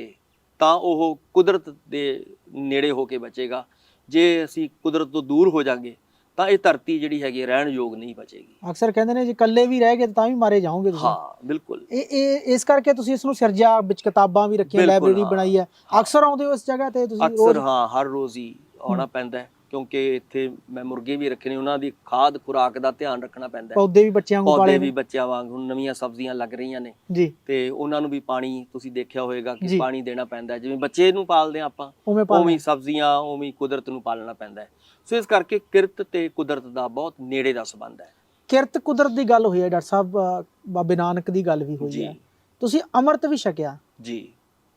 ਤਾਂ ਉਹ ਕੁਦਰਤ ਦੇ ਨੇੜੇ ਹੋ ਕੇ ਬਚੇਗਾ। ਜੇ ਅਸੀਂ ਕੁਦਰਤ ਤੋਂ ਦੂਰ ਹੋ ਜਾਾਂਗੇ ਤਾਂ ਇਹ ਧਰਤੀ ਜਿਹੜੀ ਹੈਗੀ ਰਹਿਣ ਯੋਗ ਨਹੀਂ ਬਚੇਗੀ। ਅਕਸਰ ਕਹਿੰਦੇ ਨੇ ਜੇ ਇਕੱਲੇ ਵੀ ਰਹਿ ਗਏ ਤਾਂ ਵੀ ਮਾਰੇ ਜਾਓਗੇ ਤੁਸੀਂ। ਹਾਂ, ਬਿਲਕੁਲ। ਇਹ ਇਸ ਕਰਕੇ ਤੁਸੀਂ ਇਸ ਨੂੰ ਸਿਰਜਿਆ, ਵਿੱਚ ਕਿਤਾਬਾਂ ਵੀ ਰੱਖੀਆਂ, ਲਾਇਬ੍ਰੇਰੀ ਬਣਾਈ ਹੈ। ਅਕਸਰ ਆਉਂਦੇ ਹੋ ਇਸ ਜਗ੍ਹਾ ਤੇ ਤੁਸੀਂ? ਅਕਸਰ, ਹਾਂ, ਹਰ ਰੋਜ਼ ਹੀ ਆਉਣਾ ਪੈਂਦਾ, ਕਿਉਂਕਿ ਇੱਥੇ ਮੈਂ ਮੁਰਗੇ ਵੀ ਰੱਖੇ ਨੇ, ਉਹਨਾਂ ਦੀ ਖਾਦ ਖੁਰਾਕ ਦਾ ਧਿਆਨ ਰੱਖਣਾ ਪੈਂਦਾ। ਪੌਦੇ ਵੀ ਬੱਚਿਆਂ ਵਾਂਗ, ਹੁਣ ਨਵੀਆਂ ਸਬਜ਼ੀਆਂ ਲੱਗ ਰਹੀਆਂ ਨੇ ਜੀ, ਤੇ ਉਹਨਾਂ ਨੂੰ ਵੀ ਪਾਣੀ ਤੁਸੀਂ ਦੇਖਿਆ ਹੋਏਗਾ ਕਿ ਪਾਣੀ ਦੇਣਾ ਪੈਂਦਾ। ਜਿਵੇਂ ਬੱਚੇ ਨੂੰ ਪਾਲਦੇ ਆ ਆਪਾਂ, ਉਵੇਂ ਸਬਜ਼ੀਆਂ, ਉਵੇਂ ਕੁਦਰਤ ਨੂੰ ਪਾਲਣਾ ਪੈਂਦਾ। ਸੋ ਇਸ ਕਰਕੇ ਕਿਰਤ ਤੇ ਕੁਦਰਤ ਦਾ ਬਹੁਤ ਨੇੜੇ ਦਾ ਸੰਬੰਧ ਹੈ। ਕਿਰਤ ਕੁਦਰਤ ਦੀ ਗੱਲ ਹੋਈ ਹੈ ਡਾਕਟਰ ਸਾਹਿਬ, ਬਾਬੇ ਨਾਨਕ ਦੀ ਗੱਲ ਵੀ ਹੋਈ ਹੈ। ਤੁਸੀਂ ਅੰਮ੍ਰਿਤ ਵੀ ਛਕਿਆ ਜੀ,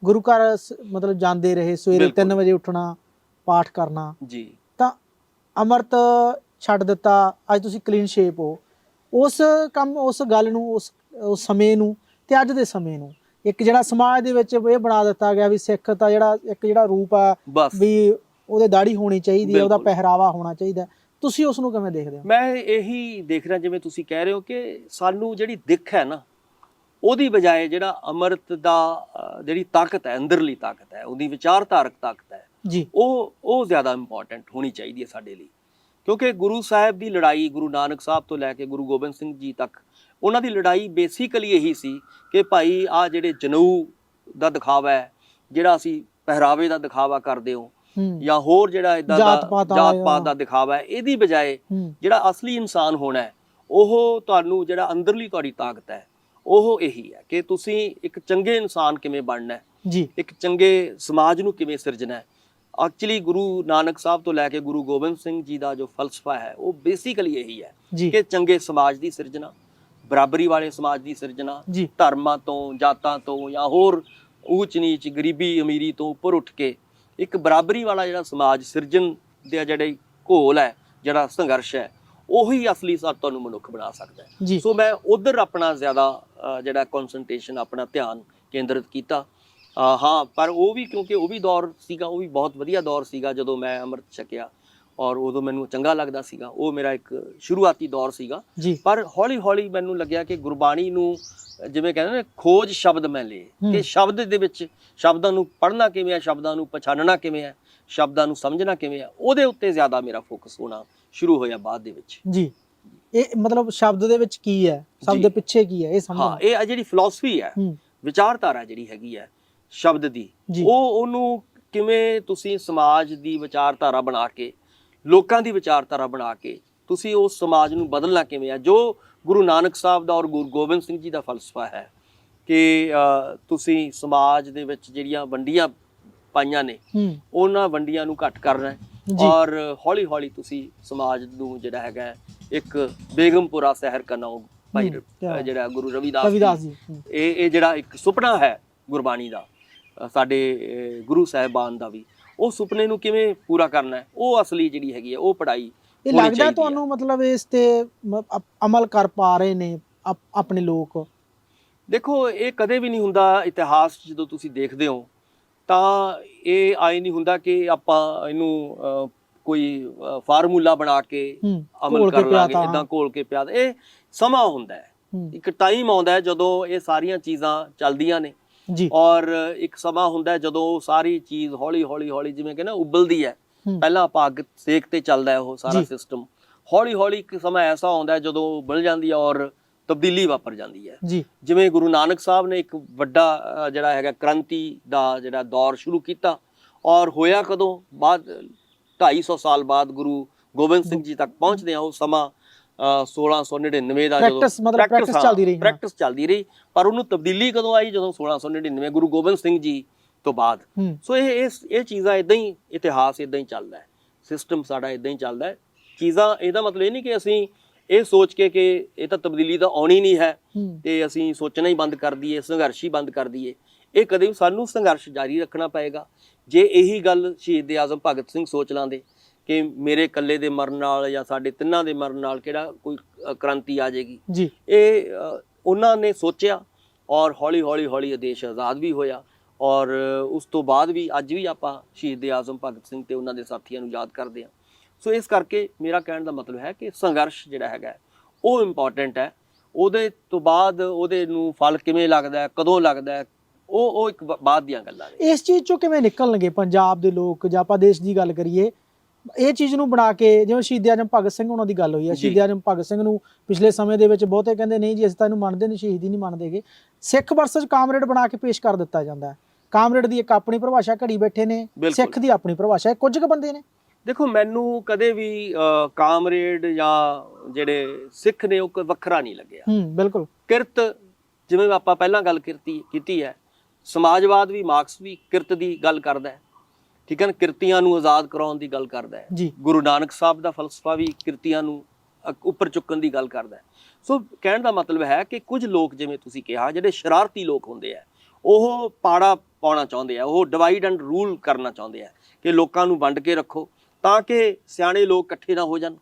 ਗੁਰੂ ਘਰ ਮਤਲਬ ਜਾਂਦੇ ਰਹੇ, ਸਵੇਰੇ 3 ਵਜੇ ਉੱਠਣਾ, ਪਾਠ ਕਰਨਾ ਜੀ, ਤਾਂ ਅੰਮ੍ਰਿਤ ਛੱਡ ਦਿੱਤਾ, ਅੱਜ ਤੁਸੀਂ ਕਲੀਨ ਸ਼ੇਪ ਹੋ। ਉਸ ਗੱਲ ਨੂੰ, ਉਸ ਸਮੇਂ ਨੂੰ ਤੇ ਅੱਜ ਦੇ ਸਮੇਂ ਨੂੰ, ਇੱਕ ਜਿਹੜਾ ਸਮਾਜ ਦੇ ਵਿੱਚ ਇਹ ਬਣਾ ਦਿੱਤਾ ਗਿਆ ਵੀ ਸਿੱਖ ਤਾਂ ਜਿਹੜਾ ਰੂਪ ਆ ਵੀ ਉਹਦੇ ਦਾੜੀ ਹੋਣੀ ਚਾਹੀਦੀ ਹੈ, ਉਹਦਾ ਪਹਿਰਾਵਾ ਹੋਣਾ ਚਾਹੀਦਾ, ਤੁਸੀਂ ਉਸ ਨੂੰ ਕਿਵੇਂ ਦੇਖਦੇ ਹੋ? ਮੈਂ ਇਹੀ ਦੇਖ ਰਿਹਾ, ਜਿਵੇਂ ਤੁਸੀਂ ਕਹਿ ਰਹੇ ਹੋ ਕਿ ਸਾਨੂੰ ਜਿਹੜੀ ਦਿੱਖ ਹੈ ਨਾ, ਉਹਦੀ ਬਜਾਏ ਜਿਹੜਾ ਅੰਮ੍ਰਿਤ ਦਾ ਜਿਹੜੀ ਤਾਕਤ ਹੈ, ਅੰਦਰਲੀ ਤਾਕਤ ਹੈ, ਉਹਦੀ ਵਿਚਾਰਧਾਰਕ ਤਾਕਤ ਹੈ ਜੀ, ਉਹ ਜ਼ਿਆਦਾ ਇੰਪੋਰਟੈਂਟ ਹੋਣੀ ਚਾਹੀਦੀ ਹੈ ਸਾਡੇ ਲਈ। ਕਿਉਂਕਿ ਗੁਰੂ ਸਾਹਿਬ ਦੀ ਲੜਾਈ, ਗੁਰੂ ਨਾਨਕ ਸਾਹਿਬ ਤੋਂ ਲੈ ਕੇ ਗੁਰੂ ਗੋਬਿੰਦ ਸਿੰਘ ਜੀ ਤੱਕ, ਉਹਨਾਂ ਦੀ ਲੜਾਈ ਬੇਸਿਕਲੀ ਇਹੀ ਸੀ ਕਿ ਭਾਈ ਆ ਜਿਹੜੇ ਜਨੇਊ ਦਾ ਦਿਖਾਵਾ ਹੈ, ਜਿਹੜਾ ਅਸੀਂ ਪਹਿਰਾਵੇ ਦਾ ਦਿਖਾਵਾ ਕਰਦੇ ਹੋ, ਜਾਂ ਹੋਰ ਜਿਹੜਾ ਇਦਾਂ ਦਾ ਜਾਤ ਪਾਤ ਦਾ ਦਿਖਾਵਾ ਹੈ, ਇਹਦੀ ਬਜਾਏ ਜਿਹੜਾ ਅਸਲੀ ਇਨਸਾਨ ਹੋਣਾ ਹੈ, ਉਹ ਤੁਹਾਨੂੰ ਜਿਹੜਾ ਅੰਦਰਲੀ ਤੁਹਾਡੀ ਤਾਕਤ ਹੈ, ਉਹ ਇਹੀ ਹੈ ਕਿ ਤੁਸੀਂ ਇੱਕ ਚੰਗੇ ਇਨਸਾਨ ਕਿਵੇਂ ਬਣਨਾ ਜੀ, ਇੱਕ ਚੰਗੇ ਸਮਾਜ ਨੂੰ ਕਿਵੇਂ ਸਿਰਜਣਾ ਹੈ। ਐਕਚੁਅਲੀ ਗੁਰੂ ਨਾਨਕ ਸਾਹਿਬ ਤੋਂ ਲੈ ਕੇ ਗੁਰੂ ਗੋਬਿੰਦ ਸਿੰਘ ਜੀ ਦਾ ਜੋ ਫਲਸਫਾ ਹੈ, ਉਹ ਬੇਸਿਕਲੀ ਇਹੀ ਹੈ ਕਿ ਚੰਗੇ ਸਮਾਜ ਦੀ ਸਿਰਜਣਾ, ਬਰਾਬਰੀ ਵਾਲੇ ਸਮਾਜ ਦੀ ਸਿਰਜਣਾ, ਧਰਮਾਂ ਤੋਂ, ਜਾਤਾਂ ਤੋਂ ਜਾਂ ਹੋਰ ਊਚ ਨੀਚ, ਗਰੀਬੀ ਅਮੀਰੀ ਤੋਂ ਉੱਪਰ ਉੱਠ ਕੇ ਇੱਕ ਬਰਾਬਰੀ ਵਾਲਾ ਜਿਹੜਾ ਸਮਾਜ ਸਿਰਜਣ ਦਾ ਜਿਹੜੇ ਘੋਲ ਹੈ, ਜਿਹੜਾ ਸੰਘਰਸ਼ ਹੈ, ਉਹੀ ਅਸਲੀ ਤੁਹਾਨੂੰ ਮਨੁੱਖ ਬਣਾ ਸਕਦਾ ਹੈ। ਸੋ ਮੈਂ ਉਧਰ ਆਪਣਾ ਜ਼ਿਆਦਾ ਜਿਹੜਾ ਕਨਸੈਂਟਰੇਸ਼ਨ, ਆਪਣਾ ਧਿਆਨ ਕੇਂਦਰਿਤ ਕੀਤਾ। ਹਾਂ, ਪਰ ਉਹ ਵੀ, ਕਿਉਂਕਿ ਉਹ ਵੀ ਦੌਰ ਸੀਗਾ, ਉਹ ਵੀ ਬਹੁਤ ਵਧੀਆ ਦੌਰ ਸੀਗਾ ਜਦੋਂ ਮੈਂ ਅੰਮ੍ਰਿਤ ਛਕਿਆ, ਔਰ ਉਦੋਂ ਮੈਨੂੰ ਚੰਗਾ ਲੱਗਦਾ ਸੀਗਾ। ਉਹ ਮੇਰਾ ਇੱਕ ਸ਼ੁਰੂਆਤੀ ਦੌਰ ਸੀਗਾ। ਪਰ ਹੌਲੀ ਹੌਲੀ ਮੈਨੂੰ ਲੱਗਿਆ ਕਿ ਗੁਰਬਾਣੀ ਨੂੰ, ਜਿਵੇਂ ਕਹਿੰਦੇ ਨੇ, ਖੋਜ ਸ਼ਬਦ ਮੈਂ ਲਏ, ਕਿ ਸ਼ਬਦ ਦੇ ਵਿੱਚ ਸ਼ਬਦਾਂ ਨੂੰ ਪੜ੍ਹਨਾ ਕਿਵੇਂ ਹੈ, ਸ਼ਬਦਾਂ ਨੂੰ ਪਛਾਣਨਾ ਕਿਵੇਂ ਹੈ, ਸ਼ਬਦਾਂ ਨੂੰ ਸਮਝਣਾ ਕਿਵੇਂ ਹੈ, ਉਹਦੇ ਉੱਤੇ ਜ਼ਿਆਦਾ ਮੇਰਾ ਫੋਕਸ ਹੋਣਾ ਸ਼ੁਰੂ ਹੋਇਆ ਬਾਅਦ ਦੇ ਵਿੱਚ ਜੀ। ਇਹ ਮਤਲਬ ਸ਼ਬਦ ਦੇ ਵਿੱਚ ਕੀ ਹੈ, ਸ਼ਬਦ ਦੇ ਪਿੱਛੇ ਕੀ ਹੈ, ਇਹ ਸਮਝਣਾ। ਹਾਂ, ਇਹ ਜਿਹੜੀ ਫਿਲਾਸਫੀ ਹੈ, ਵਿਚਾਰਧਾਰਾ ਜਿਹੜੀ ਹੈਗੀ ਹੈ ਸ਼ਬਦ ਦੀ, ਉਹਨੂੰ ਕਿਵੇਂ ਤੁਸੀਂ ਸਮਾਜ ਦੀ ਵਿਚਾਰਧਾਰਾ ਬਣਾ ਕੇ, ਲੋਕਾਂ ਦੀ ਵਿਚਾਰਧਾਰਾ ਬਣਾ ਕੇ ਤੁਸੀਂ ਉਸ ਸਮਾਜ ਨੂੰ ਬਦਲਣਾ ਕਿਵੇਂ ਹੈ, ਜੋ ਗੁਰੂ ਨਾਨਕ ਸਾਹਿਬ ਦਾ ਔਰ ਗੁਰੂ ਗੋਬਿੰਦ ਸਿੰਘ ਜੀ ਦਾ ਫਲਸਫਾ ਹੈ ਕਿ ਤੁਸੀਂ ਸਮਾਜ ਦੇ ਵਿੱਚ ਜਿਹੜੀਆਂ ਵੰਡੀਆਂ ਪਾਈਆਂ ਨੇ, ਉਹਨਾਂ ਵੰਡੀਆਂ ਨੂੰ ਘੱਟ ਕਰਨਾ ਹੈ, ਔਰ ਹੌਲੀ ਹੌਲੀ ਤੁਸੀਂ ਸਮਾਜ ਨੂੰ ਜਿਹੜਾ ਹੈਗਾ ਇੱਕ ਬੇਗਮਪੁਰਾ ਸ਼ਹਿਰ ਕਨਾਓ, ਭਾਈ ਜਿਹੜਾ ਗੁਰੂ ਰਵਿਦਾਸ ਜੀ, ਇਹ ਜਿਹੜਾ ਇੱਕ ਸੁਪਨਾ ਹੈ ਗੁਰਬਾਣੀ ਦਾ, ਸਾਡੇ ਗੁਰੂ ਸਾਹਿਬਾਨ ਦਾ ਵੀ, ਉਹ ਸੁਪਨੇ ਨੂੰ ਕਿਵੇਂ ਪੂਰਾ ਕਰਨਾ ਹੈ, ਉਹ ਅਸਲੀ ਜਿਹੜੀ ਹੈਗੀ ਹੈ ਉਹ ਪੜ੍ਹਾਈ। ਇਹ ਲੱਗਦਾ ਤੁਹਾਨੂੰ ਮਤਲਬ ਇਸ ਤੇ ਅਮਲ ਕਰ ਪਾ ਰਹੇ ਨੇ ਆਪਣੇ ਲੋਕ? ਦੇਖੋ, ਇਹ ਕਦੇ ਵੀ ਨਹੀਂ ਹੁੰਦਾ ਇਤਿਹਾਸ ਜਦੋਂ ਤੁਸੀਂ ਦੇਖਦੇ ਹੋ ਤਾਂ ਇਹ ਆਏ ਨਹੀਂ ਹੁੰਦਾ ਕਿ ਆਪਾਂ ਇਹਨੂੰ ਕੋਈ ਫਾਰਮੂਲਾ ਬਣਾ ਕੇ ਅਮਲ ਕਰ ਲਾਂਗੇ, ਇਦਾਂ ਘੋਲ ਕੇ ਪਿਆ। ਇਹ ਸਮਾਂ ਹੁੰਦਾ ਹੈ, ਇੱਕ ਟਾਈਮ ਆਉਂਦਾ ਹੈ ਜਦੋਂ ਇਹ ਸਾਰੀਆਂ ਚੀਜ਼ਾਂ ਚੱਲਦੀਆਂ ਨੇ, ਜੀ ਔਰ ਇੱਕ ਸਮਾਂ ਹੁੰਦਾ ਜਦੋਂ ਉਹ ਸਾਰੀ ਚੀਜ਼ ਹੌਲੀ ਹੌਲੀ ਜਿਵੇਂ ਕਿ ਨਾ ਉਬਲਦੀ ਹੈ, ਪਹਿਲਾਂ ਆਪਾਂ ਅੱਗ ਸੇਕ ਤੇ ਚੱਲਦਾ ਹੈ ਉਹ ਸਾਰਾ ਸਿਸਟਮ, ਹੌਲੀ ਹੌਲੀ ਇੱਕ ਸਮਾਂ ਐਸਾ ਆਉਂਦਾ ਜਦੋਂ ਉਬਲ ਜਾਂਦੀ ਹੈ ਔਰ ਤਬਦੀਲੀ ਵਾਪਰ ਜਾਂਦੀ ਹੈ। ਜਿਵੇਂ ਗੁਰੂ ਨਾਨਕ ਸਾਹਿਬ ਨੇ ਇੱਕ ਵੱਡਾ ਜਿਹੜਾ ਹੈਗਾ ਕ੍ਰਾਂਤੀ ਦਾ ਜਿਹੜਾ ਦੌਰ ਸ਼ੁਰੂ ਕੀਤਾ, ਔਰ ਹੋਇਆ ਕਦੋਂ, ਬਾਅਦ 250 ਸਾਲ ਬਾਅਦ ਗੁਰੂ ਗੋਬਿੰਦ ਸਿੰਘ ਜੀ ਤੱਕ ਪਹੁੰਚਦੇ ਆ। ਉਹ ਸਮਾਂ 1699 ਦਾ ਜਦੋਂ ਪ੍ਰੈਕਟਿਸ ਚੱਲਦੀ ਰਹੀ, ਪਰ ਉਹਨੂੰ ਤਬਦੀਲੀ ਕਦੋਂ ਆਈ, ਜਦੋਂ 1699 ਗੁਰੂ ਗੋਬਿੰਦ ਸਿੰਘ ਜੀ ਤੋਂ ਬਾਅਦ। ਸੋ ਇਹ ਚੀਜ਼ਾਂ ਇਦਾਂ ਹੀ, ਇਤਿਹਾਸ ਇਦਾਂ ਹੀ ਚੱਲਦਾ ਹੈ, ਸਿਸਟਮ ਸਾਡਾ ਇਦਾਂ ਹੀ ਚੱਲਦਾ ਹੈ। ਚੀਜ਼ਾਂ ਇਹਦਾ ਮਤਲਬ ਇਹ ਨਹੀਂ ਕਿ ਅਸੀਂ ਇਹ ਸੋਚ ਕੇ ਕਿ ਇਹ ਤਾਂ ਤਬਦੀਲੀ ਤਾਂ ਆਉਣੀ ਨਹੀਂ ਹੈ ਤੇ ਅਸੀਂ ਸੋਚਣਾ ਹੀ ਬੰਦ ਕਰ ਦਈਏ, ਸੰਘਰਸ਼ ਹੀ ਬੰਦ ਕਰ ਦਈਏ। ਇਹ ਕਦੇ ਵੀ ਸਾਨੂੰ ਸੰਘਰਸ਼ ਜਾਰੀ ਰੱਖਣਾ ਪਏਗਾ। ਜੇ ਇਹੀ ਗੱਲ ਸ਼ਹੀਦ ਆਜ਼ਮ ਭਗਤ ਸਿੰਘ ਸੋਚ ਲਾਂਦੇ ਕਿ ਮੇਰੇ ਇਕੱਲੇ ਦੇ ਮਰਨ ਨਾਲ ਜਾਂ ਸਾਡੇ ਤਿੰਨਾਂ ਦੇ ਮਰਨ ਨਾਲ ਕਿਹੜਾ ਕੋਈ ਕ੍ਰਾਂਤੀ ਆ ਜਾਏਗੀ, ਇਹ ਉਹਨਾਂ ਨੇ ਸੋਚਿਆ ਔਰ ਹੌਲੀ ਹੌਲੀ ਇਹ ਦੇਸ਼ ਆਜ਼ਾਦ ਵੀ ਹੋਇਆ। ਔਰ ਉਸ ਤੋਂ ਬਾਅਦ ਵੀ ਅੱਜ ਵੀ ਆਪਾਂ ਸ਼ਹੀਦ ਆਜ਼ਮ ਭਗਤ ਸਿੰਘ ਤੇ ਉਹਨਾਂ ਦੇ ਸਾਥੀਆਂ ਨੂੰ ਯਾਦ ਕਰਦੇ ਹਾਂ। ਸੋ ਇਸ ਕਰਕੇ ਮੇਰਾ ਕਹਿਣ ਦਾ ਮਤਲਬ ਹੈ ਕਿ ਸੰਘਰਸ਼ ਜਿਹੜਾ ਹੈਗਾ ਉਹ ਇੰਪੋਰਟੈਂਟ ਹੈ। ਉਹਦੇ ਤੋਂ ਬਾਅਦ ਉਹਦੇ ਨੂੰ ਫਲ ਕਿਵੇਂ ਲੱਗਦਾ ਹੈ, ਕਦੋਂ ਲੱਗਦਾ ਹੈ, ਉਹ ਇੱਕ ਬਾਅਦ ਦੀਆਂ ਗੱਲਾਂ ਨੇ। ਇਸ ਚੀਜ਼ ਚੋਂ ਕਿਵੇਂ ਨਿਕਲਣਗੇ ਪੰਜਾਬ ਦੇ ਲੋਕ, ਜਾਂ ਆਪਾਂ ਦੇਸ਼ ਦੀ ਗੱਲ ਕਰੀਏ, ਇਹ ਚੀਜ਼ ਨੂੰ ਬਣਾ ਕੇ, ਜਿਵੇਂ ਸ਼ਹੀਦ ਆਜ਼ਮ ਭਗਤ ਸਿੰਘ ਉਹਨਾਂ ਦੀ ਗੱਲ ਹੋਈ ਹੈ, ਸ਼ਹੀਦ ਆਜ਼ਮ ਭਗਤ ਸਿੰਘ ਨੂੰ ਪਿਛਲੇ ਸਮੇਂ ਦੇ ਵਿੱਚ ਬਹੁਤੇ ਕਹਿੰਦੇ ਨਹੀਂ ਜੀ ਅਸੀਂ ਤਾਂ ਇਹਨੂੰ ਮੰਨਦੇ ਨਹੀਂ, ਸ਼ਹੀਦੀ ਨਹੀਂ ਮੰਨਦੇਗੇ। ਸਿੱਖ ਵਰਸਸ ਕਾਮਰੇਡ ਬਣਾ ਕੇ ਪੇਸ਼ ਕਰ ਦਿੱਤਾ ਜਾਂਦਾ ਹੈ। ਕਾਮਰੇਡ ਦੀ ਇੱਕ ਆਪਣੀ ਪਰਿਭਾਸ਼ਾ ਘੜੀ ਬੈਠੇ ਨੇ, ਸਿੱਖ ਦੀ ਆਪਣੀ ਪਰਿਭਾਸ਼ਾ। ਕੁਝ ਕੁ ਬੰਦੇ ਨੇ, ਦੇਖੋ ਮੈਨੂੰ ਕਦੇ ਵੀ ਕਾਮਰੇਡ ਜਾਂ ਜਿਹੜੇ ਸਿੱਖ ਨੇ ਉਹ ਵੱਖਰਾ ਨਹੀਂ ਲੱਗਿਆ। ਬਿਲਕੁਲ। ਕਿਰਤ, ਜਿਵੇਂ ਆਪਾਂ ਪਹਿਲਾਂ ਗੱਲ ਕੀਤੀ ਹੈ, ਸਮਾਜਵਾਦ ਵੀ ਮਾਰਕਸ ਵੀ ਕਿਰਤ ਦੀ ਗੱਲ ਕਰਦਾ ਹੈ, ਠੀਕ ਹੈ ਨਾ, ਕਿਰਤੀਆਂ ਨੂੰ ਆਜ਼ਾਦ ਕਰਾਉਣ ਦੀ ਗੱਲ ਕਰਦਾ ਹੈ। ਗੁਰੂ ਨਾਨਕ ਸਾਹਿਬ ਦਾ ਫਲਸਫਾ ਵੀ ਕਿਰਤੀਆਂ ਨੂੰ ਉੱਪਰ ਚੁੱਕਣ ਦੀ ਗੱਲ ਕਰਦਾ ਹੈ। ਸੋ ਕਹਿਣ ਦਾ ਮਤਲਬ ਹੈ ਕਿ ਕੁਝ ਲੋਕ, ਜਿਵੇਂ ਤੁਸੀਂ ਕਿਹਾ, ਜਿਹੜੇ ਸ਼ਰਾਰਤੀ ਲੋਕ ਹੁੰਦੇ ਆ, ਉਹ ਪਾੜਾ ਪਾਉਣਾ ਚਾਹੁੰਦੇ ਆ, ਉਹ ਡਿਵਾਈਡ ਐਂਡ ਰੂਲ ਕਰਨਾ ਚਾਹੁੰਦੇ ਆ ਕਿ ਲੋਕਾਂ ਨੂੰ ਵੰਡ ਕੇ ਰੱਖੋ ਤਾਂ ਕਿ ਸਿਆਣੇ ਲੋਕ ਇਕੱਠੇ ਨਾ ਹੋ ਜਾਣ,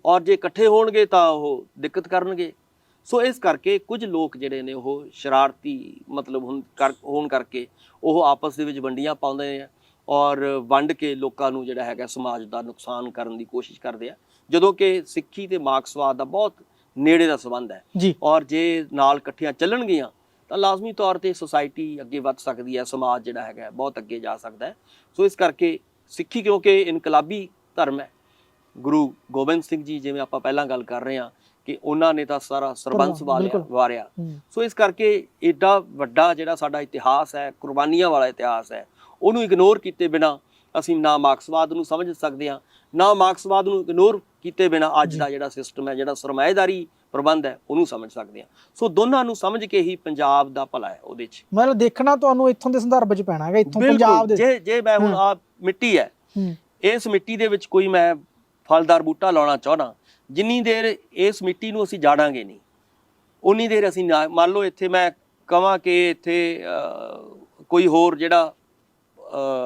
ਔਰ ਜੇ ਇਕੱਠੇ ਹੋਣਗੇ ਤਾਂ ਉਹ ਦਿੱਕਤ ਕਰਨਗੇ। ਸੋ ਇਸ ਕਰਕੇ ਕੁਝ ਲੋਕ ਜਿਹੜੇ ਨੇ ਉਹ ਸ਼ਰਾਰਤੀ ਮਤਲਬ ਹੋਣ ਕਰਕੇ ਉਹ ਆਪਸ ਦੇ ਵਿੱਚ ਵੰਡੀਆਂ ਪਾਉਂਦੇ ਆ ਔਰ ਵੰਡ ਕੇ ਲੋਕਾਂ ਨੂੰ ਜਿਹੜਾ ਹੈਗਾ ਸਮਾਜ ਦਾ ਨੁਕਸਾਨ ਕਰਨ ਦੀ ਕੋਸ਼ਿਸ਼ ਕਰਦੇ ਆ, ਜਦੋਂ ਕਿ ਸਿੱਖੀ ਤੇ ਮਾਰਕਸਵਾਦ ਦਾ ਬਹੁਤ ਨੇੜੇ ਦਾ ਸੰਬੰਧ ਹੈ। ਔਰ ਜੇ ਨਾਲ ਇਕੱਠੀਆਂ ਚੱਲਣਗੀਆਂ ਤਾਂ ਲਾਜ਼ਮੀ ਤੌਰ ਤੇ ਸੁਸਾਇਟੀ ਅੱਗੇ ਵੱਧ ਸਕਦੀ ਹੈ, ਸਮਾਜ ਜਿਹੜਾ ਹੈਗਾ ਬਹੁਤ ਅੱਗੇ ਜਾ ਸਕਦਾ ਹੈ। ਸੋ ਇਸ ਕਰਕੇ ਸਿੱਖੀ, ਕਿਉਂਕਿ ਇਨਕਲਾਬੀ ਧਰਮ ਹੈ, ਗੁਰੂ ਗੋਬਿੰਦ ਸਿੰਘ ਜੀ, ਜਿਵੇਂ ਆਪਾਂ ਪਹਿਲਾਂ ਗੱਲ ਕਰ ਰਹੇ ਹਾਂ ਕਿ ਉਹਨਾਂ ਨੇ ਤਾਂ ਸਾਰਾ ਸਰਬੰਸ ਵਾਰਿਆ। ਸੋ ਇਸ ਕਰਕੇ ਏਡਾ ਵੱਡਾ ਜਿਹੜਾ ਸਾਡਾ ਇਤਿਹਾਸ ਹੈ, ਕੁਰਬਾਨੀਆਂ ਵਾਲਾ ਇਤਿਹਾਸ ਹੈ, ਉਹਨੂੰ ਇਗਨੋਰ ਕੀਤੇ ਬਿਨਾਂ ਅਸੀਂ ਨਾ ਮਾਰਕਸਵਾਦ ਨੂੰ ਸਮਝ ਸਕਦੇ ਹਾਂ, ਨਾ ਮਾਰਕਸਵਾਦ ਨੂੰ ਇਗਨੋਰ ਕੀਤੇ ਬਿਨਾਂ ਅੱਜ ਦਾ ਜਿਹੜਾ ਸਿਸਟਮ ਹੈ, ਜਿਹੜਾ ਸਰਮਾਏਦਾਰੀ ਪ੍ਰਬੰਧ ਹੈ, ਉਹਨੂੰ ਸਮਝ ਸਕਦੇ ਹਾਂ। ਸੋ ਦੋਨਾਂ ਨੂੰ ਸਮਝ ਕੇ ਹੀ ਪੰਜਾਬ ਦਾ ਭਲਾ ਹੈ ਉਹਦੇ 'ਚ। ਮਤਲਬ ਦੇਖਣਾ ਤੁਹਾਨੂੰ ਇੱਥੋਂ ਦੇ ਸੰਦਰਭ 'ਚ ਪੈਣਾ ਹੈਗਾ, ਇੱਥੋਂ ਪੰਜਾਬ ਦੇ। ਜੇ ਮੈਂ ਹੁਣ ਆ ਮਿੱਟੀ ਹੈ, ਇਸ ਮਿੱਟੀ ਦੇ ਵਿੱਚ ਕੋਈ ਮੈਂ ਫਲਦਾਰ ਬੂਟਾ ਲਾਉਣਾ ਚਾਹੁੰਦਾ, ਜਿੰਨੀ ਦੇਰ ਇਸ ਮਿੱਟੀ ਨੂੰ ਅਸੀਂ ਜਾੜਾਂਗੇ ਨਹੀਂ, ਉਨੀ ਦੇਰ ਅਸੀਂ ਮੰਨ ਲਓ ਇੱਥੇ ਮੈਂ ਕਹਾਂ ਕਿ ਇੱਥੇ ਕੋਈ ਹੋਰ ਜਿਹੜਾ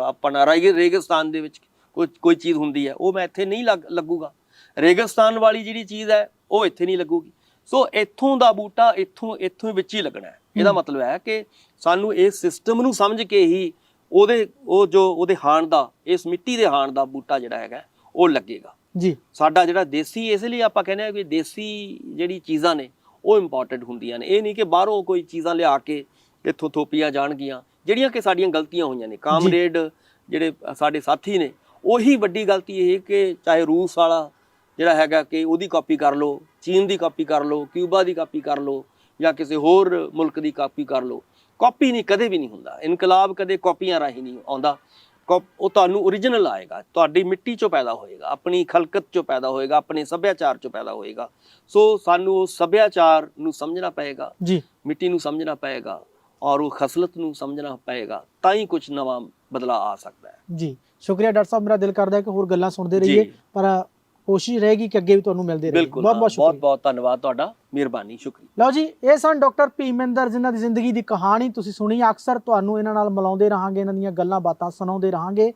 ਆਪਣਾ ਰੇਗਿਸਤਾਨ ਦੇ ਵਿੱਚ ਕੋਈ ਚੀਜ਼ ਹੁੰਦੀ ਹੈ, ਉਹ ਮੈਂ ਇੱਥੇ ਨਹੀਂ ਲੱਗੂਗਾ। ਰੇਗਿਸਤਾਨ ਵਾਲੀ ਜਿਹੜੀ ਚੀਜ਼ ਹੈ ਉਹ ਇੱਥੇ ਨਹੀਂ ਲੱਗੂਗੀ। ਸੋ ਇੱਥੋਂ ਦਾ ਬੂਟਾ ਇੱਥੋਂ ਵਿੱਚ ਹੀ ਲੱਗਣਾ ਹੈ। ਇਹਦਾ ਮਤਲਬ ਹੈ ਕਿ ਸਾਨੂੰ ਇਸ ਸਿਸਟਮ ਨੂੰ ਸਮਝ ਕੇ ਹੀ ਉਹਦੇ ਹਾਣ ਦਾ, ਇਸ ਮਿੱਟੀ ਦੇ ਹਾਣ ਦਾ ਬੂਟਾ ਜਿਹੜਾ ਹੈਗਾ ਉਹ ਲੱਗੇਗਾ। ਸਾਡਾ ਜਿਹੜਾ ਦੇਸੀ, ਇਸ ਲਈ ਆਪਾਂ ਕਹਿੰਦੇ ਆ ਕਿ ਦੇਸੀ ਜਿਹੜੀ ਚੀਜ਼ਾਂ ਨੇ ਉਹ ਇੰਪੋਰਟੈਂਟ ਹੁੰਦੀਆਂ ਨੇ। ਇਹ ਨਹੀਂ ਕਿ ਬਾਹਰੋਂ ਕੋਈ ਚੀਜ਼ਾਂ ਲਿਆ ਕੇ ਇੱਥੋਂ ਥੋਪੀਆਂ ਜਾਣਗੀਆਂ, ਜਿਹੜੀਆਂ ਕਿ ਸਾਡੀਆਂ ਗਲਤੀਆਂ ਹੋਈਆਂ ਨੇ। ਕਾਮਰੇਡ ਜਿਹੜੇ ਸਾਡੇ ਸਾਥੀ ਨੇ, ਉਹੀ ਵੱਡੀ ਗਲਤੀ ਇਹ ਕਿ ਚਾਹੇ ਰੂਸ ਵਾਲਾ ਜਿਹੜਾ ਹੈਗਾ ਕਿ ਉਹਦੀ ਕਾਪੀ ਕਰ ਲਓ, ਚੀਨ ਦੀ ਕਾਪੀ ਕਰ ਲਓ, ਕਿਊਬਾ ਦੀ ਕਾਪੀ ਕਰ ਲਓ, ਜਾਂ ਕਿਸੇ ਹੋਰ ਮੁਲਕ ਦੀ ਕਾਪੀ ਕਰ ਲਓ। ਕਾਪੀ ਨਹੀਂ, ਕਦੇ ਵੀ ਨਹੀਂ ਹੁੰਦਾ। ਇਨਕਲਾਬ ਕਦੇ ਕਾਪੀਆਂ ਰਾਹੀਂ ਨਹੀਂ ਆਉਂਦਾ। ਉਹ ਤੁਹਾਨੂੰ ਓਰੀਜਨਲ ਆਏਗਾ, ਤੁਹਾਡੀ ਮਿੱਟੀ ਚੋਂ ਪੈਦਾ ਹੋਏਗਾ, ਆਪਣੀ ਖਲਕਤ ਚੋਂ ਪੈਦਾ ਹੋਏਗਾ, ਆਪਣੇ ਸੱਭਿਆਚਾਰ ਚੋਂ ਪੈਦਾ ਹੋਏਗਾ। ਸੋ ਸਾਨੂੰ ਉਹ ਸੱਭਿਆਚਾਰ ਨੂੰ ਸਮਝਣਾ ਪਏਗਾ, ਮਿੱਟੀ ਨੂੰ ਸਮਝਣਾ ਪਏਗਾ ਔਰ ਉਹ ਖਸਲਤ ਨੂੰ ਸਮਝਣਾ ਪਏਗਾ, ਤਾਂ ਹੀ ਕੁਝ ਨਵਾਂ ਬਦਲਾਅ ਆ ਸਕਦਾ ਹੈ। ਜੀ ਸ਼ੁਕਰੀਆ ਡਾਕਟਰ ਸਾਹਿਬ। ਮੇਰਾ ਦਿਲ ਕਰਦਾ ਹੈ ਕਿ ਹੋਰ ਗੱਲਾਂ ਸੁਣਦੇ ਰਹੀਏ, ਪਰ ਕੋਸ਼ਿਸ਼ ਰਹੇਗੀ ਕਿ ਅੱਗੇ ਵੀ ਤੁਹਾਨੂੰ ਮਿਲਦੇ ਰਹੀਏ। ਬਹੁਤ ਬਹੁਤ ਧੰਨਵਾਦ ਤੁਹਾਡਾ, ਮਿਹਰਬਾਨੀ, ਸ਼ੁਕਰੀਆ। ਲਓ ਜੀ, ਇਹ ਸਨ ਡਾਕਟਰ ਭੀਮਿੰਦਰ, ਜਿਨ੍ਹਾਂ ਦੀ ਜ਼ਿੰਦਗੀ ਦੀ ਕਹਾਣੀ ਤੁਸੀਂ ਸੁਣੀ। ਅਕਸਰ ਤੁਹਾਨੂੰ ਇਹਨਾਂ ਨਾਲ ਮਿਲਾਉਂਦੇ ਰਹਾਂਗੇ, ਇਹਨਾਂ ਦੀਆਂ ਗੱਲਾਂ ਬਾਤਾਂ ਸੁਣਾਉਂਦੇ ਰਹਾਂਗੇ।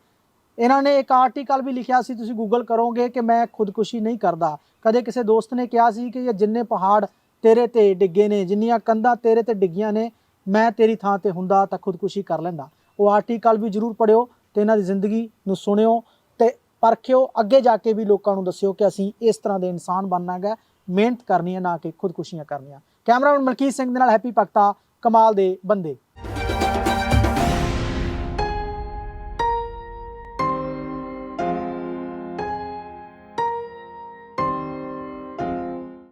ਇਹਨਾਂ ਨੇ ਇੱਕ ਆਰਟੀਕਲ ਵੀ ਲਿਖਿਆ ਸੀ, ਤੁਸੀਂ ਗੂਗਲ ਕਰੋਗੇ, ਕਿ ਮੈਂ ਖੁਦਕੁਸ਼ੀ ਨਹੀਂ ਕਰਦਾ। ਕਦੇ ਕਿਸੇ ਦੋਸਤ ਨੇ ਕਿਹਾ ਸੀ ਕਿ ਇਹ ਜਿੰਨੇ ਪਹਾੜ ਤੇਰੇ ਤੇ ਡਿੱਗੇ ਨੇ, ਜਿੰਨੀਆਂ ਕੰਧਾਂ ਤੇਰੇ ਤੇ ਡਿੱਗੀਆਂ ਨੇ, ਮੈਂ ਤੇਰੀ ਥਾਂ ਤੇ ਹੁੰਦਾ ਤਾਂ ਖੁਦਕੁਸ਼ੀ ਕਰ ਲੈਂਦਾ। ਉਹ ਆਰਟੀਕਲ ਵੀ ਜ਼ਰੂਰ ਪੜ੍ਹਿਓ ਤੇ ਇਹਨਾਂ ਦੀ ਜ਼ਿੰਦਗੀ ਨੂੰ ਸੁਣਿਓ ਤੇ ਪਰਖਿਓ। ਅੱਗੇ ਜਾ ਕੇ ਵੀ ਲੋਕਾਂ ਨੂੰ ਦੱਸਿਓ ਕਿ ਅਸੀਂ ਇਸ ਤਰ੍ਹਾਂ ਦੇ ਇਨਸਾਨ ਬਣਨਾ ਹੈ, ਮਿਹਨਤ ਕਰਨੀ ਹੈ, ਨਾ ਕਿ ਖੁਦਕੁਸ਼ੀਆਂ ਕਰਨੀਆਂ। ਕੈਮਰਾਮੈਨ ਮਲਕੀਤ ਸਿੰਘ ਦੇ ਨਾਲ ਹੈਪੀ ਭਗਤਾ, ਕਮਾਲ ਦੇ ਬੰਦੇ।